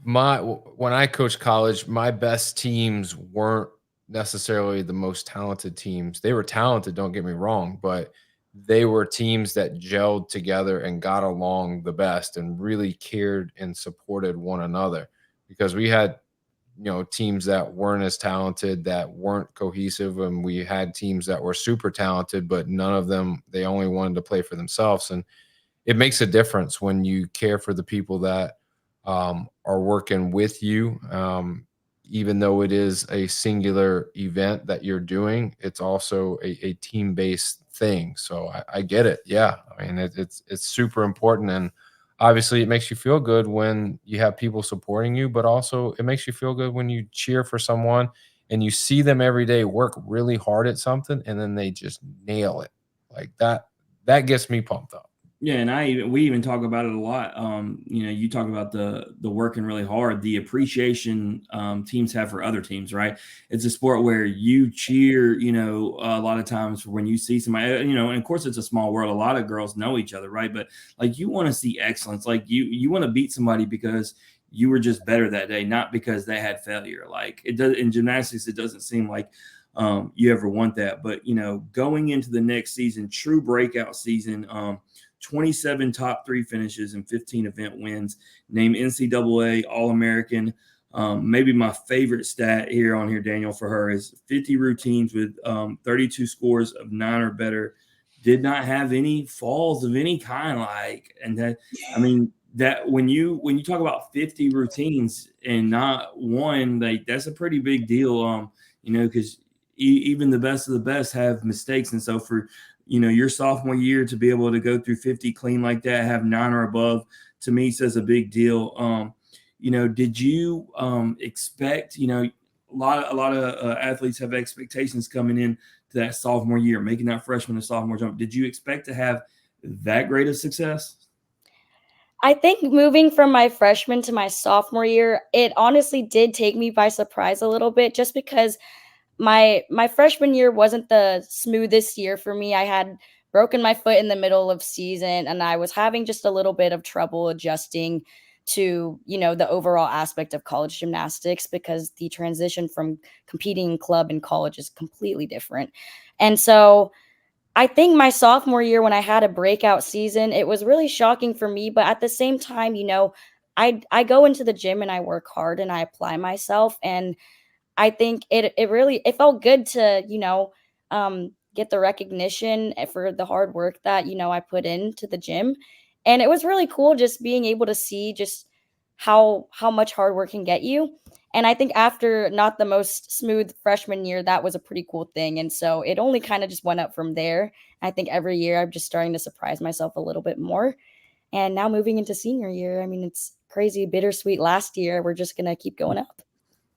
when I coached college, my best teams weren't necessarily the most talented teams. They were talented, don't get me wrong, but they were teams that gelled together and got along the best and really cared and supported one another, because we had teams that weren't as talented, that weren't cohesive, and we had teams that were super talented, but none of them, they only wanted to play for themselves. And it makes a difference when you care for the people that are working with you. Even though it is a singular event that you're doing, it's also a team-based thing. So I get it. Yeah, I mean it's super important, and obviously it makes you feel good when you have people supporting you, but also it makes you feel good when you cheer for someone and you see them every day work really hard at something and then they just nail it. Like that gets me pumped up. Yeah, and we even talk about it a lot. You talk about the working really hard, the appreciation teams have for other teams, right? It's a sport where you cheer, a lot of times when you see somebody, and of course it's a small world. A lot of girls know each other, right? But like you want to see excellence, like you want to beat somebody because you were just better that day, not because they had failure. Like it does in gymnastics, it doesn't seem like you ever want that. But going into the next season, true breakout season. 27 top 3 finishes and 15 event wins, named NCAA All-American. Maybe my favorite stat here, Daniel, for her is 50 routines with 32 scores of 9 or better. Did not have any falls of any kind. That when you talk about 50 routines and not one, like that's a pretty big deal. Because even the best of the best have mistakes, and so for your sophomore year to be able to go through 50 clean like that, have 9 or above, to me says a big deal. Did you expect, a lot of athletes have expectations coming in to that sophomore year, making that freshman and sophomore jump. Did you expect to have that great of success? I think moving from my freshman to my sophomore year, it honestly did take me by surprise a little bit, just because my freshman year wasn't the smoothest year for me. I had broken my foot in the middle of season, and I was having just a little bit of trouble adjusting to, the overall aspect of college gymnastics, because the transition from competing in club and college is completely different. And so I think my sophomore year, when I had a breakout season, it was really shocking for me. But at the same time, I go into the gym and I work hard and I apply myself, and I think it felt good to, get the recognition for the hard work that, I put into the gym. And it was really cool just being able to see just how much hard work can get you. And I think after not the most smooth freshman year, that was a pretty cool thing. And so it only kind of just went up from there. I think every year I'm just starting to surprise myself a little bit more. And now moving into senior year, I mean, it's crazy bittersweet last year. We're just going to keep going up.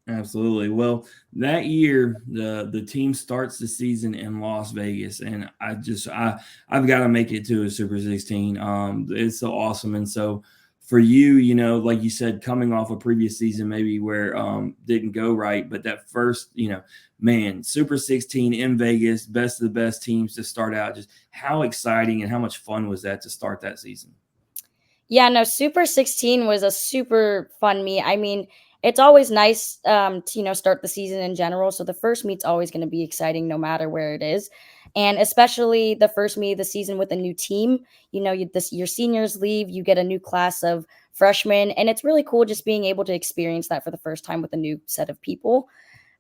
Absolutely. Well, that year the team starts the season in Las Vegas, and I've got to make it to a Super 16. It's so awesome, and so for you, like you said, coming off a previous season maybe where didn't go right, but that first, Super 16 in Vegas, best of the best teams to start out. Just how exciting and how much fun was that to start that season? Yeah, no, Super 16 was a super fun meet. I mean, it's always nice to, start the season in general. So the first meet's always going to be exciting no matter where it is. And especially the first meet of the season with a new team. Your seniors leave, you get a new class of freshmen. And it's really cool just being able to experience that for the first time with a new set of people.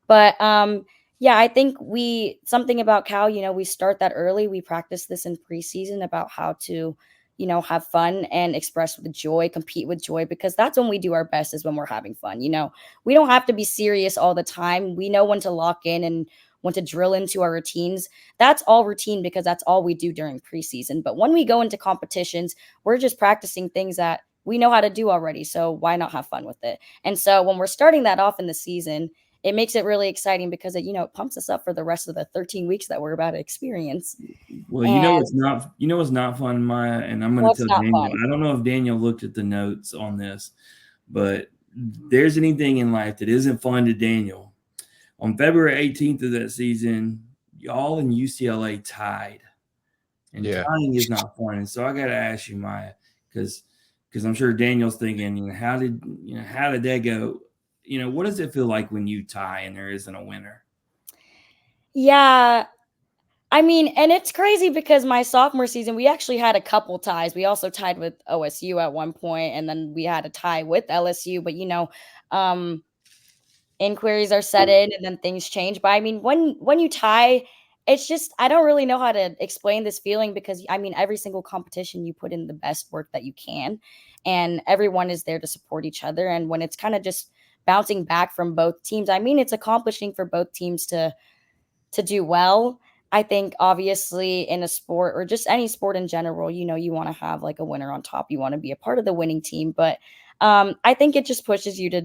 But yeah, I think something about Cal, we start that early. We practice this in preseason about how to have fun and express with joy, compete with joy, because that's when we do our best, is when we're having fun. We don't have to be serious all the time. We know when to lock in and when to drill into our routines. That's all routine because that's all we do during preseason. But when we go into competitions, we're just practicing things that we know how to do already. So why not have fun with it? And so when we're starting that off in the season, it makes it really exciting because it pumps us up for the rest of the 13 weeks that we're about to experience. Well, it's not fun, Maya, and I'm going to tell Daniel. Fun. I don't know if Daniel looked at the notes on this, but there's anything in life that isn't fun to Daniel. On February 18th of that season, y'all in UCLA tied, and tying is not fun. And so I got to ask you, Maya, because I'm sure Daniel's thinking, how did that go? What does it feel like when you tie and there isn't a winner? Yeah. I mean, and it's crazy because my sophomore season, we actually had a couple ties. We also tied with OSU at one point, and then we had a tie with LSU. But, inquiries are set in and then things change. But I mean, when you tie, it's just, I don't really know how to explain this feeling because, I mean, every single competition you put in the best work that you can, and everyone is there to support each other. And when it's kind of just bouncing back from both teams, I mean, it's accomplishing for both teams to do well. I think obviously in a sport or just any sport in general, you want to have like a winner on top. You want to be a part of the winning team. But I think it just pushes you to,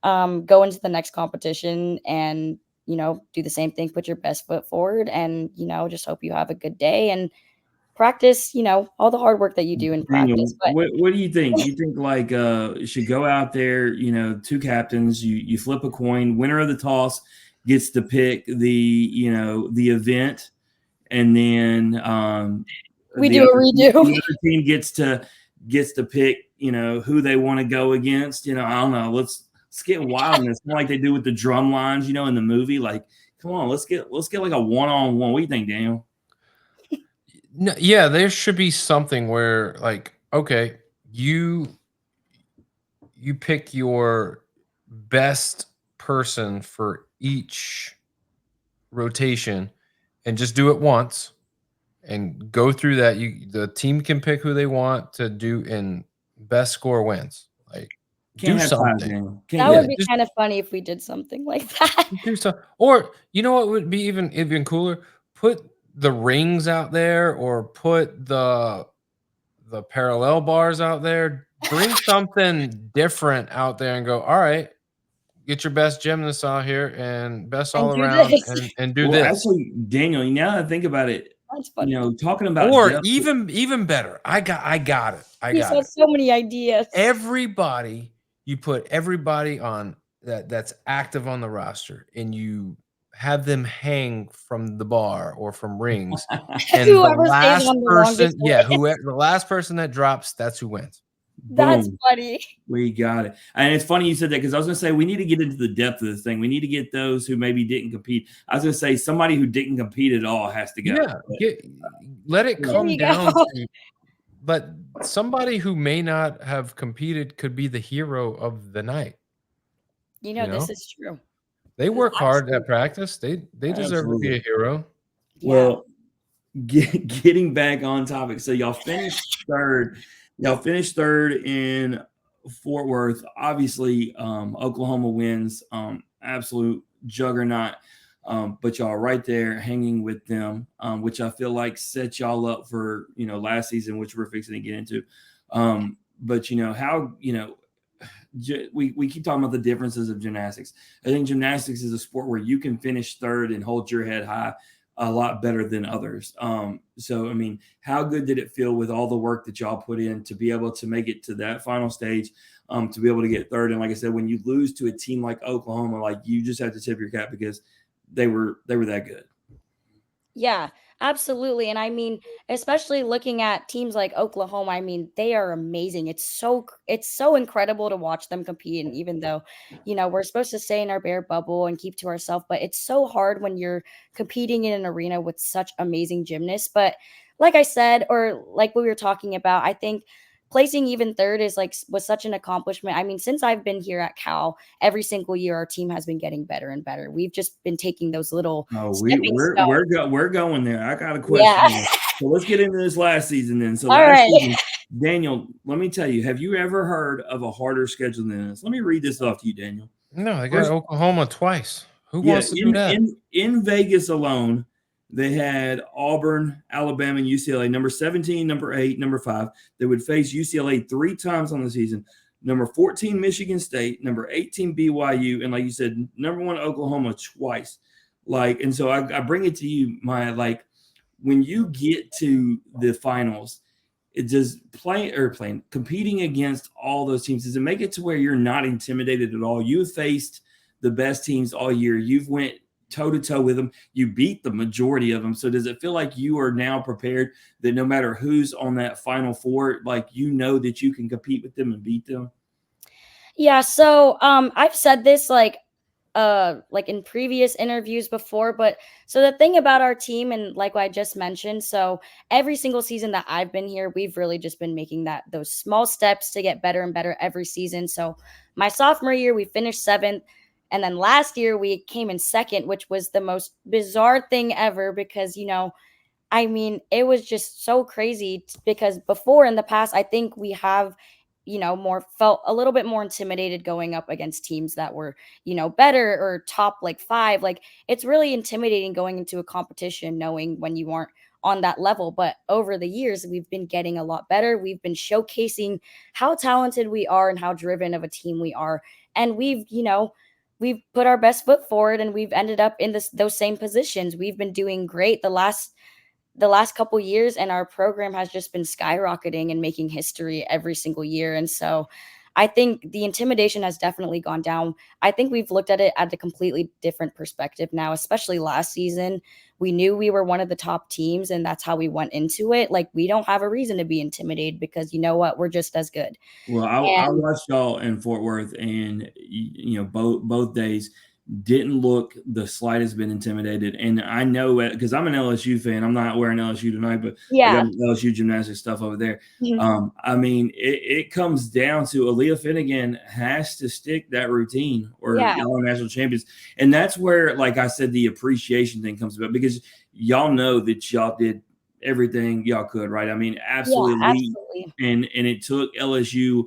go into the next competition and, do the same thing, put your best foot forward and, just hope you have a good day and practice, all the hard work that you do in Daniel, practice. But what do you think? You think like you should go out there, two captains, you flip a coin, winner of the toss gets to pick the event, and then we do a redo. the other team gets to pick, who they want to go against. I don't know. Let's get wild in this, kind of like they do with the drum lines, in the movie. Like, come on, let's get like a one-on-one. What do you think, Daniel? No, yeah, there should be something where, like, okay, you pick your best person for each rotation and just do it once and go through that. The team can pick who they want to do, and best score wins. Like, Can't do have ties, something. Daniel. That would be kind of funny if we did something like that. Do something. Or you know what would be even cooler? Put the rings out there, or put the parallel bars out there. Bring something different out there and go, all right, get your best gymnasts out here and best all do around this. and do Well, this. actually, Daniel, now that I think about it, That's funny. talking about Or depth, even better. I got it. He's got so many ideas. Everybody, you put everybody on that's active on the roster, and you have them hang from the bar or from rings. And Whoever stays on the longest whoever the last person that drops, that's who wins. That's boom, funny. we got it. And it's funny you said that, because I was going to say we need to get into the depth of this thing. We need to get those who maybe didn't compete. I was going to say somebody who didn't compete at all has to go. Yeah, let it come down to, but somebody who may not have competed could be the hero of the night. This is true. They work hard at practice. They deserve to be a hero. Yeah. Well, getting back on topic. So y'all finished third. Y'all finished third in Fort Worth. Obviously, Oklahoma wins. Absolute juggernaut. But y'all are right there hanging with them, which I feel like set y'all up for, last season, which we're fixing to get into. But how, we keep talking about the differences of gymnastics. I think gymnastics is a sport where you can finish third and hold your head high a lot better than others. So, I mean, how good did it feel with all the work that y'all put in to be able to make it to that final stage, to be able to get third? And like I said, when you lose to a team like Oklahoma, like, you just have to tip your cap, because they were that good. Yeah, absolutely. And I mean, especially looking at teams like Oklahoma, I mean, they are amazing. It's so incredible to watch them compete. And even though, we're supposed to stay in our bare bubble and keep to ourselves, but it's so hard when you're competing in an arena with such amazing gymnasts. But like I said, or like we were talking about, I think placing even third was such an accomplishment. I mean, since I've been here at Cal, every single year our team has been getting better and better. We've just been taking those little we're going there. I got a question. Yeah. So let's get into this last season then. So season, Daniel, let me tell you, have you ever heard of a harder schedule than this? Let me read this off to you, Daniel. No, they got Oklahoma twice. Who wants to do that? In Vegas alone, they had Auburn, Alabama, and UCLA, number 17, number 8, number 5. They would face UCLA 3 times on the season. Number 14, Michigan State, number 18, BYU, and like you said, number 1, Oklahoma twice. Like, and so I bring it to you, Maya, like, when you get to the finals, it just competing against all those teams, does it make it to where you're not intimidated at all? You've faced the best teams all year. You've went toe-to-toe with them. You beat the majority of them. So does it feel like you are now prepared that no matter who's on that Final Four, like, that you can compete with them and beat them? Yeah. So I've said this like in previous interviews before, but so the thing about our team, and like what I just mentioned, so every single season that I've been here, we've really just been making those small steps to get better and better every season. So my sophomore year, we finished 7th. And then last year we came in 2nd, which was the most bizarre thing ever because, I mean, it was just so crazy because before in the past, I think we have, felt a little bit more intimidated going up against teams that were, better or top like 5. Like it's really intimidating going into a competition knowing when you aren't on that level. But over the years, we've been getting a lot better. We've been showcasing how talented we are and how driven of a team we are. And we've put our best foot forward and we've ended up in those same positions. We've been doing great the last couple years, and our program has just been skyrocketing and making history every single year. And so I think the intimidation has definitely gone down. I think we've looked at it at a completely different perspective now, especially last season. We knew we were one of the top teams, and that's how we went into it. Like, we don't have a reason to be intimidated because you know what? We're just as good. Well, I watched y'all in Fort Worth, and both days didn't look the slightest bit intimidated. And I know because I'm an LSU fan. I'm not wearing LSU tonight, but I got LSU gymnastics stuff over there. Mhm. I mean, it comes down to Aaliyah Finnegan has to stick that routine, or y'all are national champions. And that's where, like I said, the appreciation thing comes about, because y'all know that y'all did everything y'all could, right? I mean, absolutely. Absolutely. And it took LSU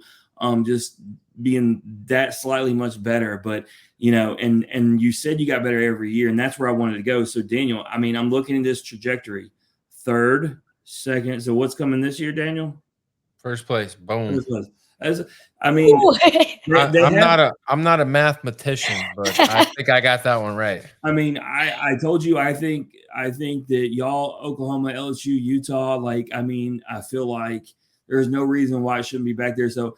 just being that slightly much better. But and you said you got better every year, and that's where I wanted to go. So Daniel, I mean, I'm looking at this trajectory: 3rd, 2nd. So what's coming this year, Daniel? First place. Boom. First place. I mean, I'm not a mathematician, but I think I got that one right. I mean, I told you, I think that y'all, Oklahoma, LSU, Utah, like, I mean, I feel like there's no reason why it shouldn't be back there. So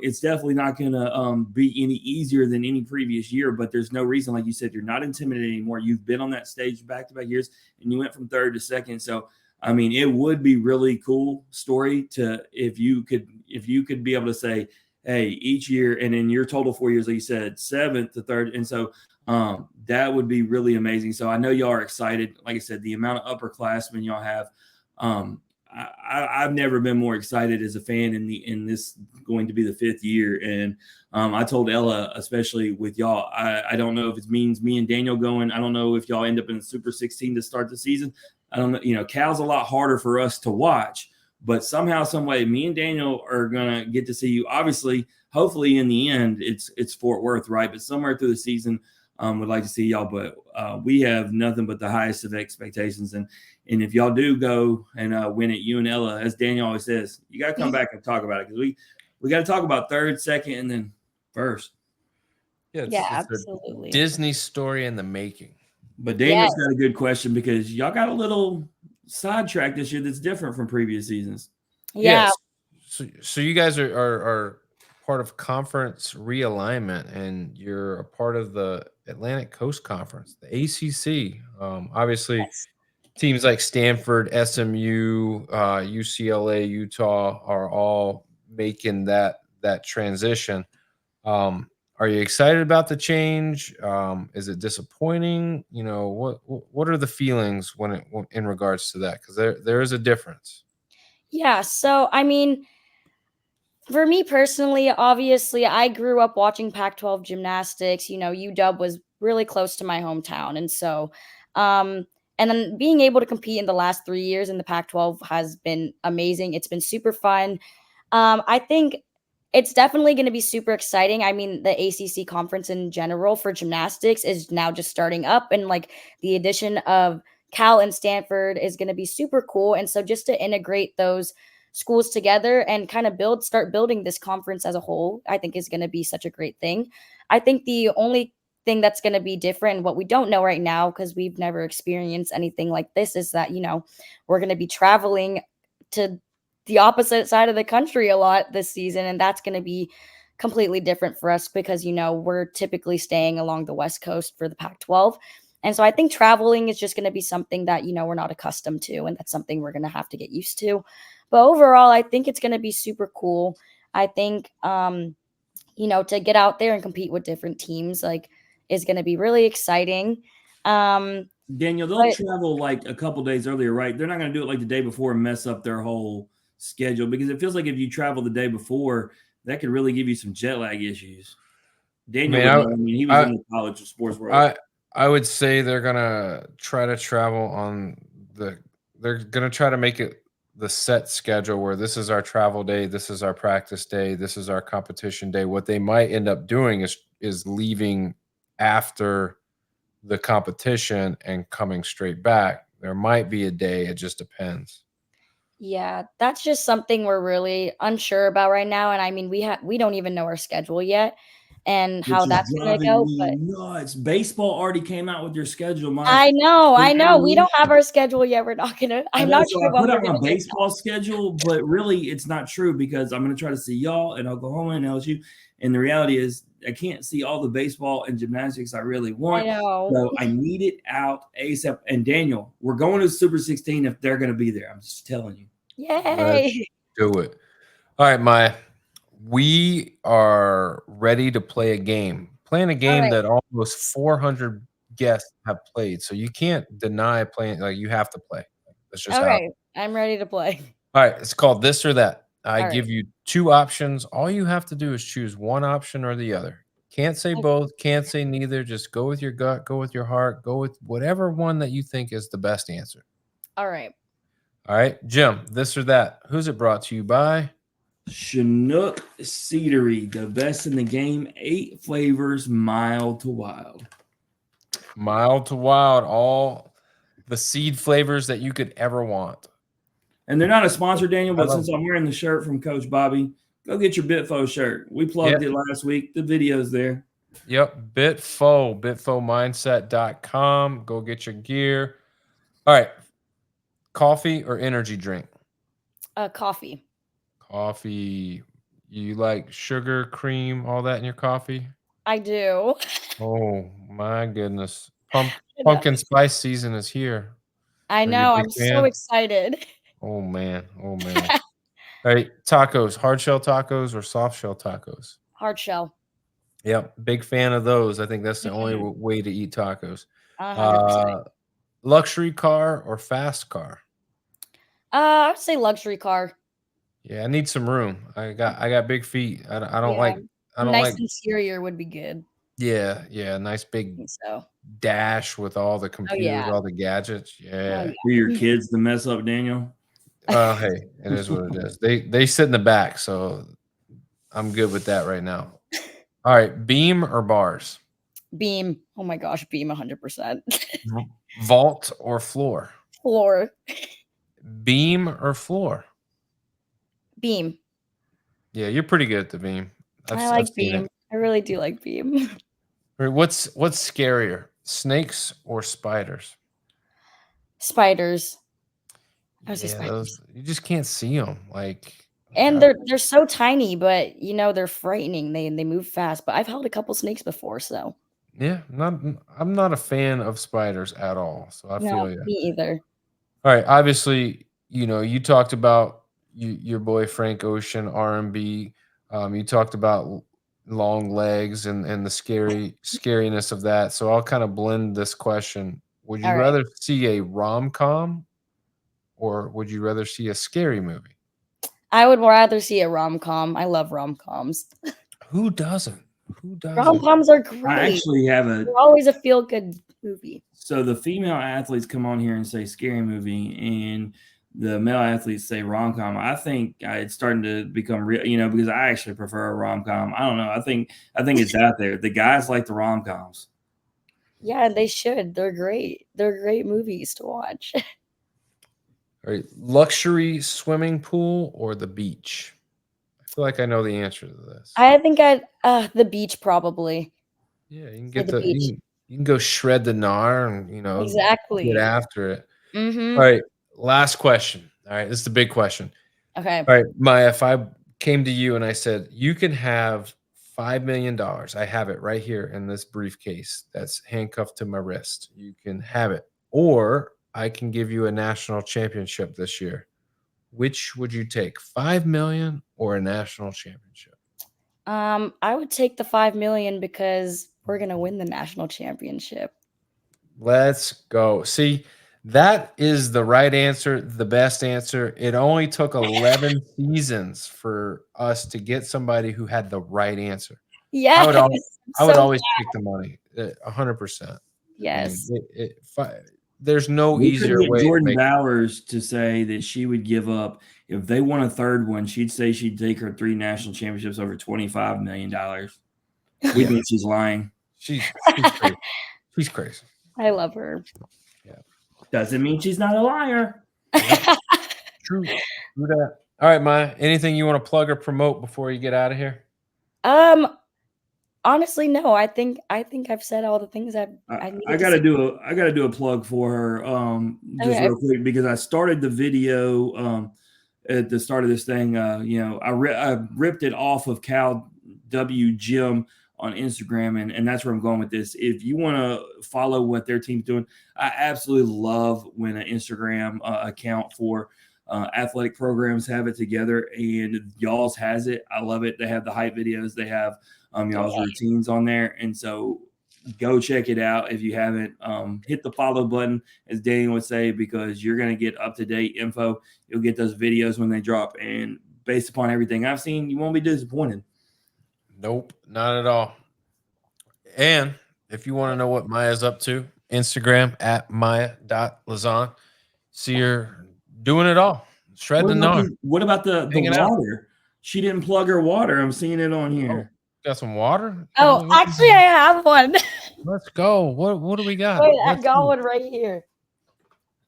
it's definitely not going to be any easier than any previous year, but there's no reason, like you said, you're not intimidated anymore. You've been on that stage back-to-back years, and you went from 3rd to 2nd. So, I mean, it would be really cool story if you could be able to say, hey, each year, and in your total 4 years, like you said, 7th to 3rd. And so that would be really amazing. So I know y'all are excited. Like I said, the amount of upperclassmen y'all have, I've never been more excited as a fan in this going to be the 5th year. And I told Ella, especially with y'all, I don't know if it means me and Daniel going. I don't know if y'all end up in the Super 16 to start the season. I don't know. Cal's a lot harder for us to watch, but somehow, some way, me and Daniel are gonna get to see you. Obviously, hopefully, in the end, it's Fort Worth, right? But somewhere through the season, would like to see y'all. But we have nothing but the highest of expectations. And if y'all do go and win it, you and Ella, as Daniel always says, you got to come back and talk about it, because we got to talk about 3rd, 2nd, and then 1st. Yeah, absolutely. A Disney story in the making. But Daniel's got a good question, because y'all got a little sidetrack this year that's different from previous seasons. Yeah. So you guys are part of conference realignment, and you're a part of the Atlantic Coast Conference, the ACC. Obviously, teams like Stanford, SMU, UCLA, Utah are all making that transition. Are you excited about the change? Is it disappointing? What are the feelings in regards to that? Because there is a difference. Yeah. So, I mean, for me personally, obviously, I grew up watching Pac-12 gymnastics. UW was really close to my hometown. And so, and then being able to compete in the last 3 years in the Pac-12 has been amazing. It's been super fun. I think it's definitely going to be super exciting. I mean, the ACC conference in general for gymnastics is now just starting up, and like the addition of Cal and Stanford is going to be super cool. And so just to integrate those schools together and kind of start building this conference as a whole, I think is going to be such a great thing. I think the only thing that's going to be different, what we don't know right now, because we've never experienced anything like this, is that, we're going to be traveling to the opposite side of the country a lot this season. And that's going to be completely different for us because, we're typically staying along the West Coast for the Pac-12. And so I think traveling is just going to be something that, we're not accustomed to. And that's something we're going to have to get used to. But overall, I think it's going to be super cool. I think, to get out there and compete with different teams, is going to be really exciting. Daniel, they'll travel like a couple days earlier, right? They're not going to do it like the day before and mess up their whole schedule, because it feels like if you travel the day before, that could really give you some jet lag issues. Daniel, he was in the college of sports world. I would say they're gonna try to travel they're gonna try to make it the set schedule where this is our travel day, this is our practice day, this is our competition day. What they might end up doing is leaving after the competition and coming straight back. There might be a day, it just depends. Yeah, that's just something we're really unsure about right now. And I mean, we don't even know our schedule yet and how Which is that's gonna driving go. me But nuts. Baseball already came out with their schedule. I know, In I know. We Italy, don't have our schedule yet. We're not gonna. I I'm know, not so sure I when put we're out my gonna get baseball schedule, but really it's not true because I'm going to try to see y'all in Oklahoma and LSU. And the reality is I can't see all the baseball and gymnastics I really that. I want. know. So I need it out ASAP. And Daniel, we're going to Super 16 if they're going to be there. I'm just telling you. Let's Yay! do it. All right, Maya. We are ready to play a game. Playing a All game right. that almost 400 guests have played. So you can't deny playing. Like you have to play. That's just how. Okay, I'm ready to play. All right, it's called This or That. I All right. give you two options. All you have to do is choose one option or the other. Can't say Okay. both, can't say neither. Just go with your gut, go with your heart, go with whatever one that you think is the best answer. All right. All right, Jim, this or that. Who's it brought to you by? Chinook Cedary, the best in the game. 8 flavors, mild to wild. Mild to wild, all the seed flavors that you could ever want. And they're not a sponsor, Daniel, but love since I'm wearing the shirt from Coach Bobby, go get your Bitfo shirt. We plugged it last week. The video's there. Yep, bitfomindset.com. Go get your gear. All right, coffee or energy drink? Coffee. Coffee. You like sugar, cream, all that in your coffee? I do. Oh my goodness. I know. Pumpkin spice season is here. I Are you a know. big I'm so fan? excited. Oh man. Oh man. All right, tacos, hard shell tacos or soft shell tacos? Hard shell. Yep, big fan of those. I think that's the only Mhm. way to eat tacos. 100%. Uh, luxury car or fast car? I would say luxury car. Yeah, I need some room. I got big feet. I don't Yeah. like I don't Nice like interior would be good. yeah, nice I big think so. dash with all the Oh computers, yeah. all the gadgets. Oh Yeah. For your yeah. kids to mess up, Daniel. Well, hey, it is what it is. They sit in the back, so I'm good with that right now. All right, beam or bars? Beam. Oh my gosh, beam 100%. Vault or floor? Floor. Beam or floor? Beam. Yeah, you're pretty good at the beam. I I've like seen beam. it. I really do like beam. All right, what's scarier, snakes or spiders? Spiders. I would say Yeah, spiders. those you just can't see them. Like, And I, they're so tiny, but they're frightening. They move fast. But I've held a couple snakes before, so yeah, I'm not a fan of spiders at all. So I no, feel you. me either. All right, obviously, you talked about your boy Frank Ocean R&B. You talked about long legs and the scariness of that. So I'll kind of blend this question. Would you All right. rather see a rom-com or would you rather see a scary movie? I would rather see a rom-com. I love rom-coms. Who doesn't? Who doesn't? Rom-coms are I great. actually have a They're always a feel-good movie. so the female athletes come on here and say scary movie, and the male athletes say rom com. I think it's starting to become real, because I actually prefer a rom com. I don't know. I think it's out there. The guys like the rom coms. Yeah, they should. They're great. They're great movies to watch. All right, luxury swimming pool or the beach? I feel like I know the answer to this. I think the beach probably. Yeah, you can For get the beach. you can go shred the gnar and get Exactly. after it. Mhm. All right, last question. All right, this is the big question. Okay. All right, Maya, if I came to you and I said you can have $5 million, I have it right here in this briefcase that's handcuffed to my wrist. You can have it, or I can give you a national championship this year. Which would you take, 5 million or a national championship? I would take the 5 million because we're gonna win the national championship. Let's go. See, that is the right answer, the best answer. It only took 11 seasons for us to get somebody who had the right answer. Yes. I would So always take the money, 100%. I mean, yes. there's no We easier couldn't get way to Jordan make Bowers to say that she would give up if they won a third one. She'd say she'd take her 3 national championships over $25 million. We Yeah. think she's lying. She's crazy. She's crazy. I love her. Doesn't mean she's not a liar. True. Do that. All right, Maya. Anything you want to plug or promote before you get out of here? Honestly, no. I think I've said all the things I need. I gotta do a plug for her just Okay. real quick because I started the video at the start of this thing. I ripped it off of Cal W Gym on Instagram, and that's where I'm going with this. If you want to follow what their team's doing, I absolutely love when an Instagram account for athletic programs have it together, and y'all's has it. I love it. They have the hype videos. They have y'all's routines on there, and so go check it out if you haven't. Hit the follow button, as Daniel would say, because you're going to get up-to-date info. You'll get those videos when they drop, and based upon everything I've seen, you won't be disappointed. Nope, not at all. And if you want to know what Maya's up to, Instagram at maya.lauzon. See her doing it all. Shred the gnar. What about the Hanging out. water? She didn't plug her water. I'm seeing it on here. Got some water? Oh, actually, I have one. Let's go. What do we got? Wait, I Let's got see. one right here.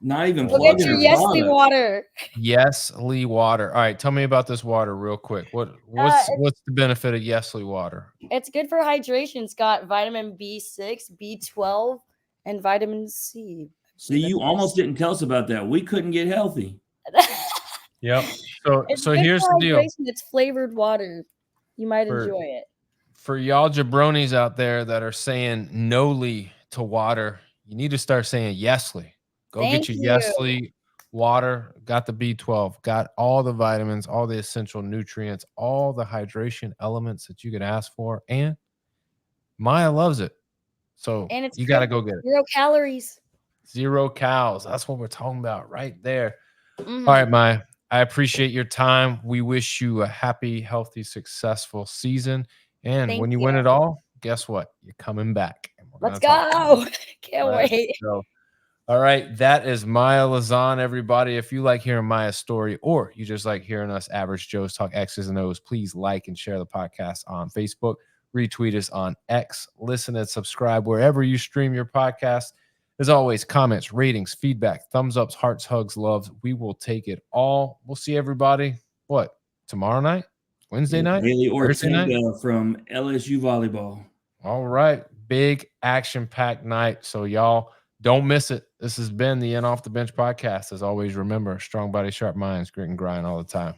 Not even Look at plugging your her Yes product. water. Yesly water. All right, tell me about this water real quick. What's the benefit of Yesly water? It's good for hydration. It's got vitamin B6, B12, and vitamin C. See, you almost didn't tell us about that. We couldn't get healthy. Yep. It's So good here's for the deal. hydration. It's flavored water. You might enjoy it. For y'all jabronis out there that are saying no-ly to water, you need to start saying yesly. Go Thank get your you. Yesly water. Got the B12. Got all the vitamins, all the essential nutrients, all the hydration elements that you could ask for. And Maya loves it. So And it's you got to go get it. 0 calories. 0 cows. That's what we're talking about right there. Mhm. All right, Maya. I appreciate your time. We wish you a happy, healthy, successful season. And Thank when you win you. it all, guess what? You're coming back. And we're Let's gonna talk. go. Can't Let's wait. go. All right. That is Maya Lauzon, everybody. If you like hearing Maya's story or you just like hearing us average Joes talk X's and O's, please like and share the podcast on Facebook. Retweet us on X. Listen and subscribe wherever you stream your podcast. As always, comments, ratings, feedback, thumbs ups, hearts, hugs, loves. We will take it all. We'll see everybody. What? Tomorrow night? Wednesday night? Haley Thursday night? Ortega from LSU volleyball. All right. Big action-packed night. So y'all don't miss it. This has been the In Off the Bench podcast. As always, remember, strong body, sharp minds, grit and grind all the time.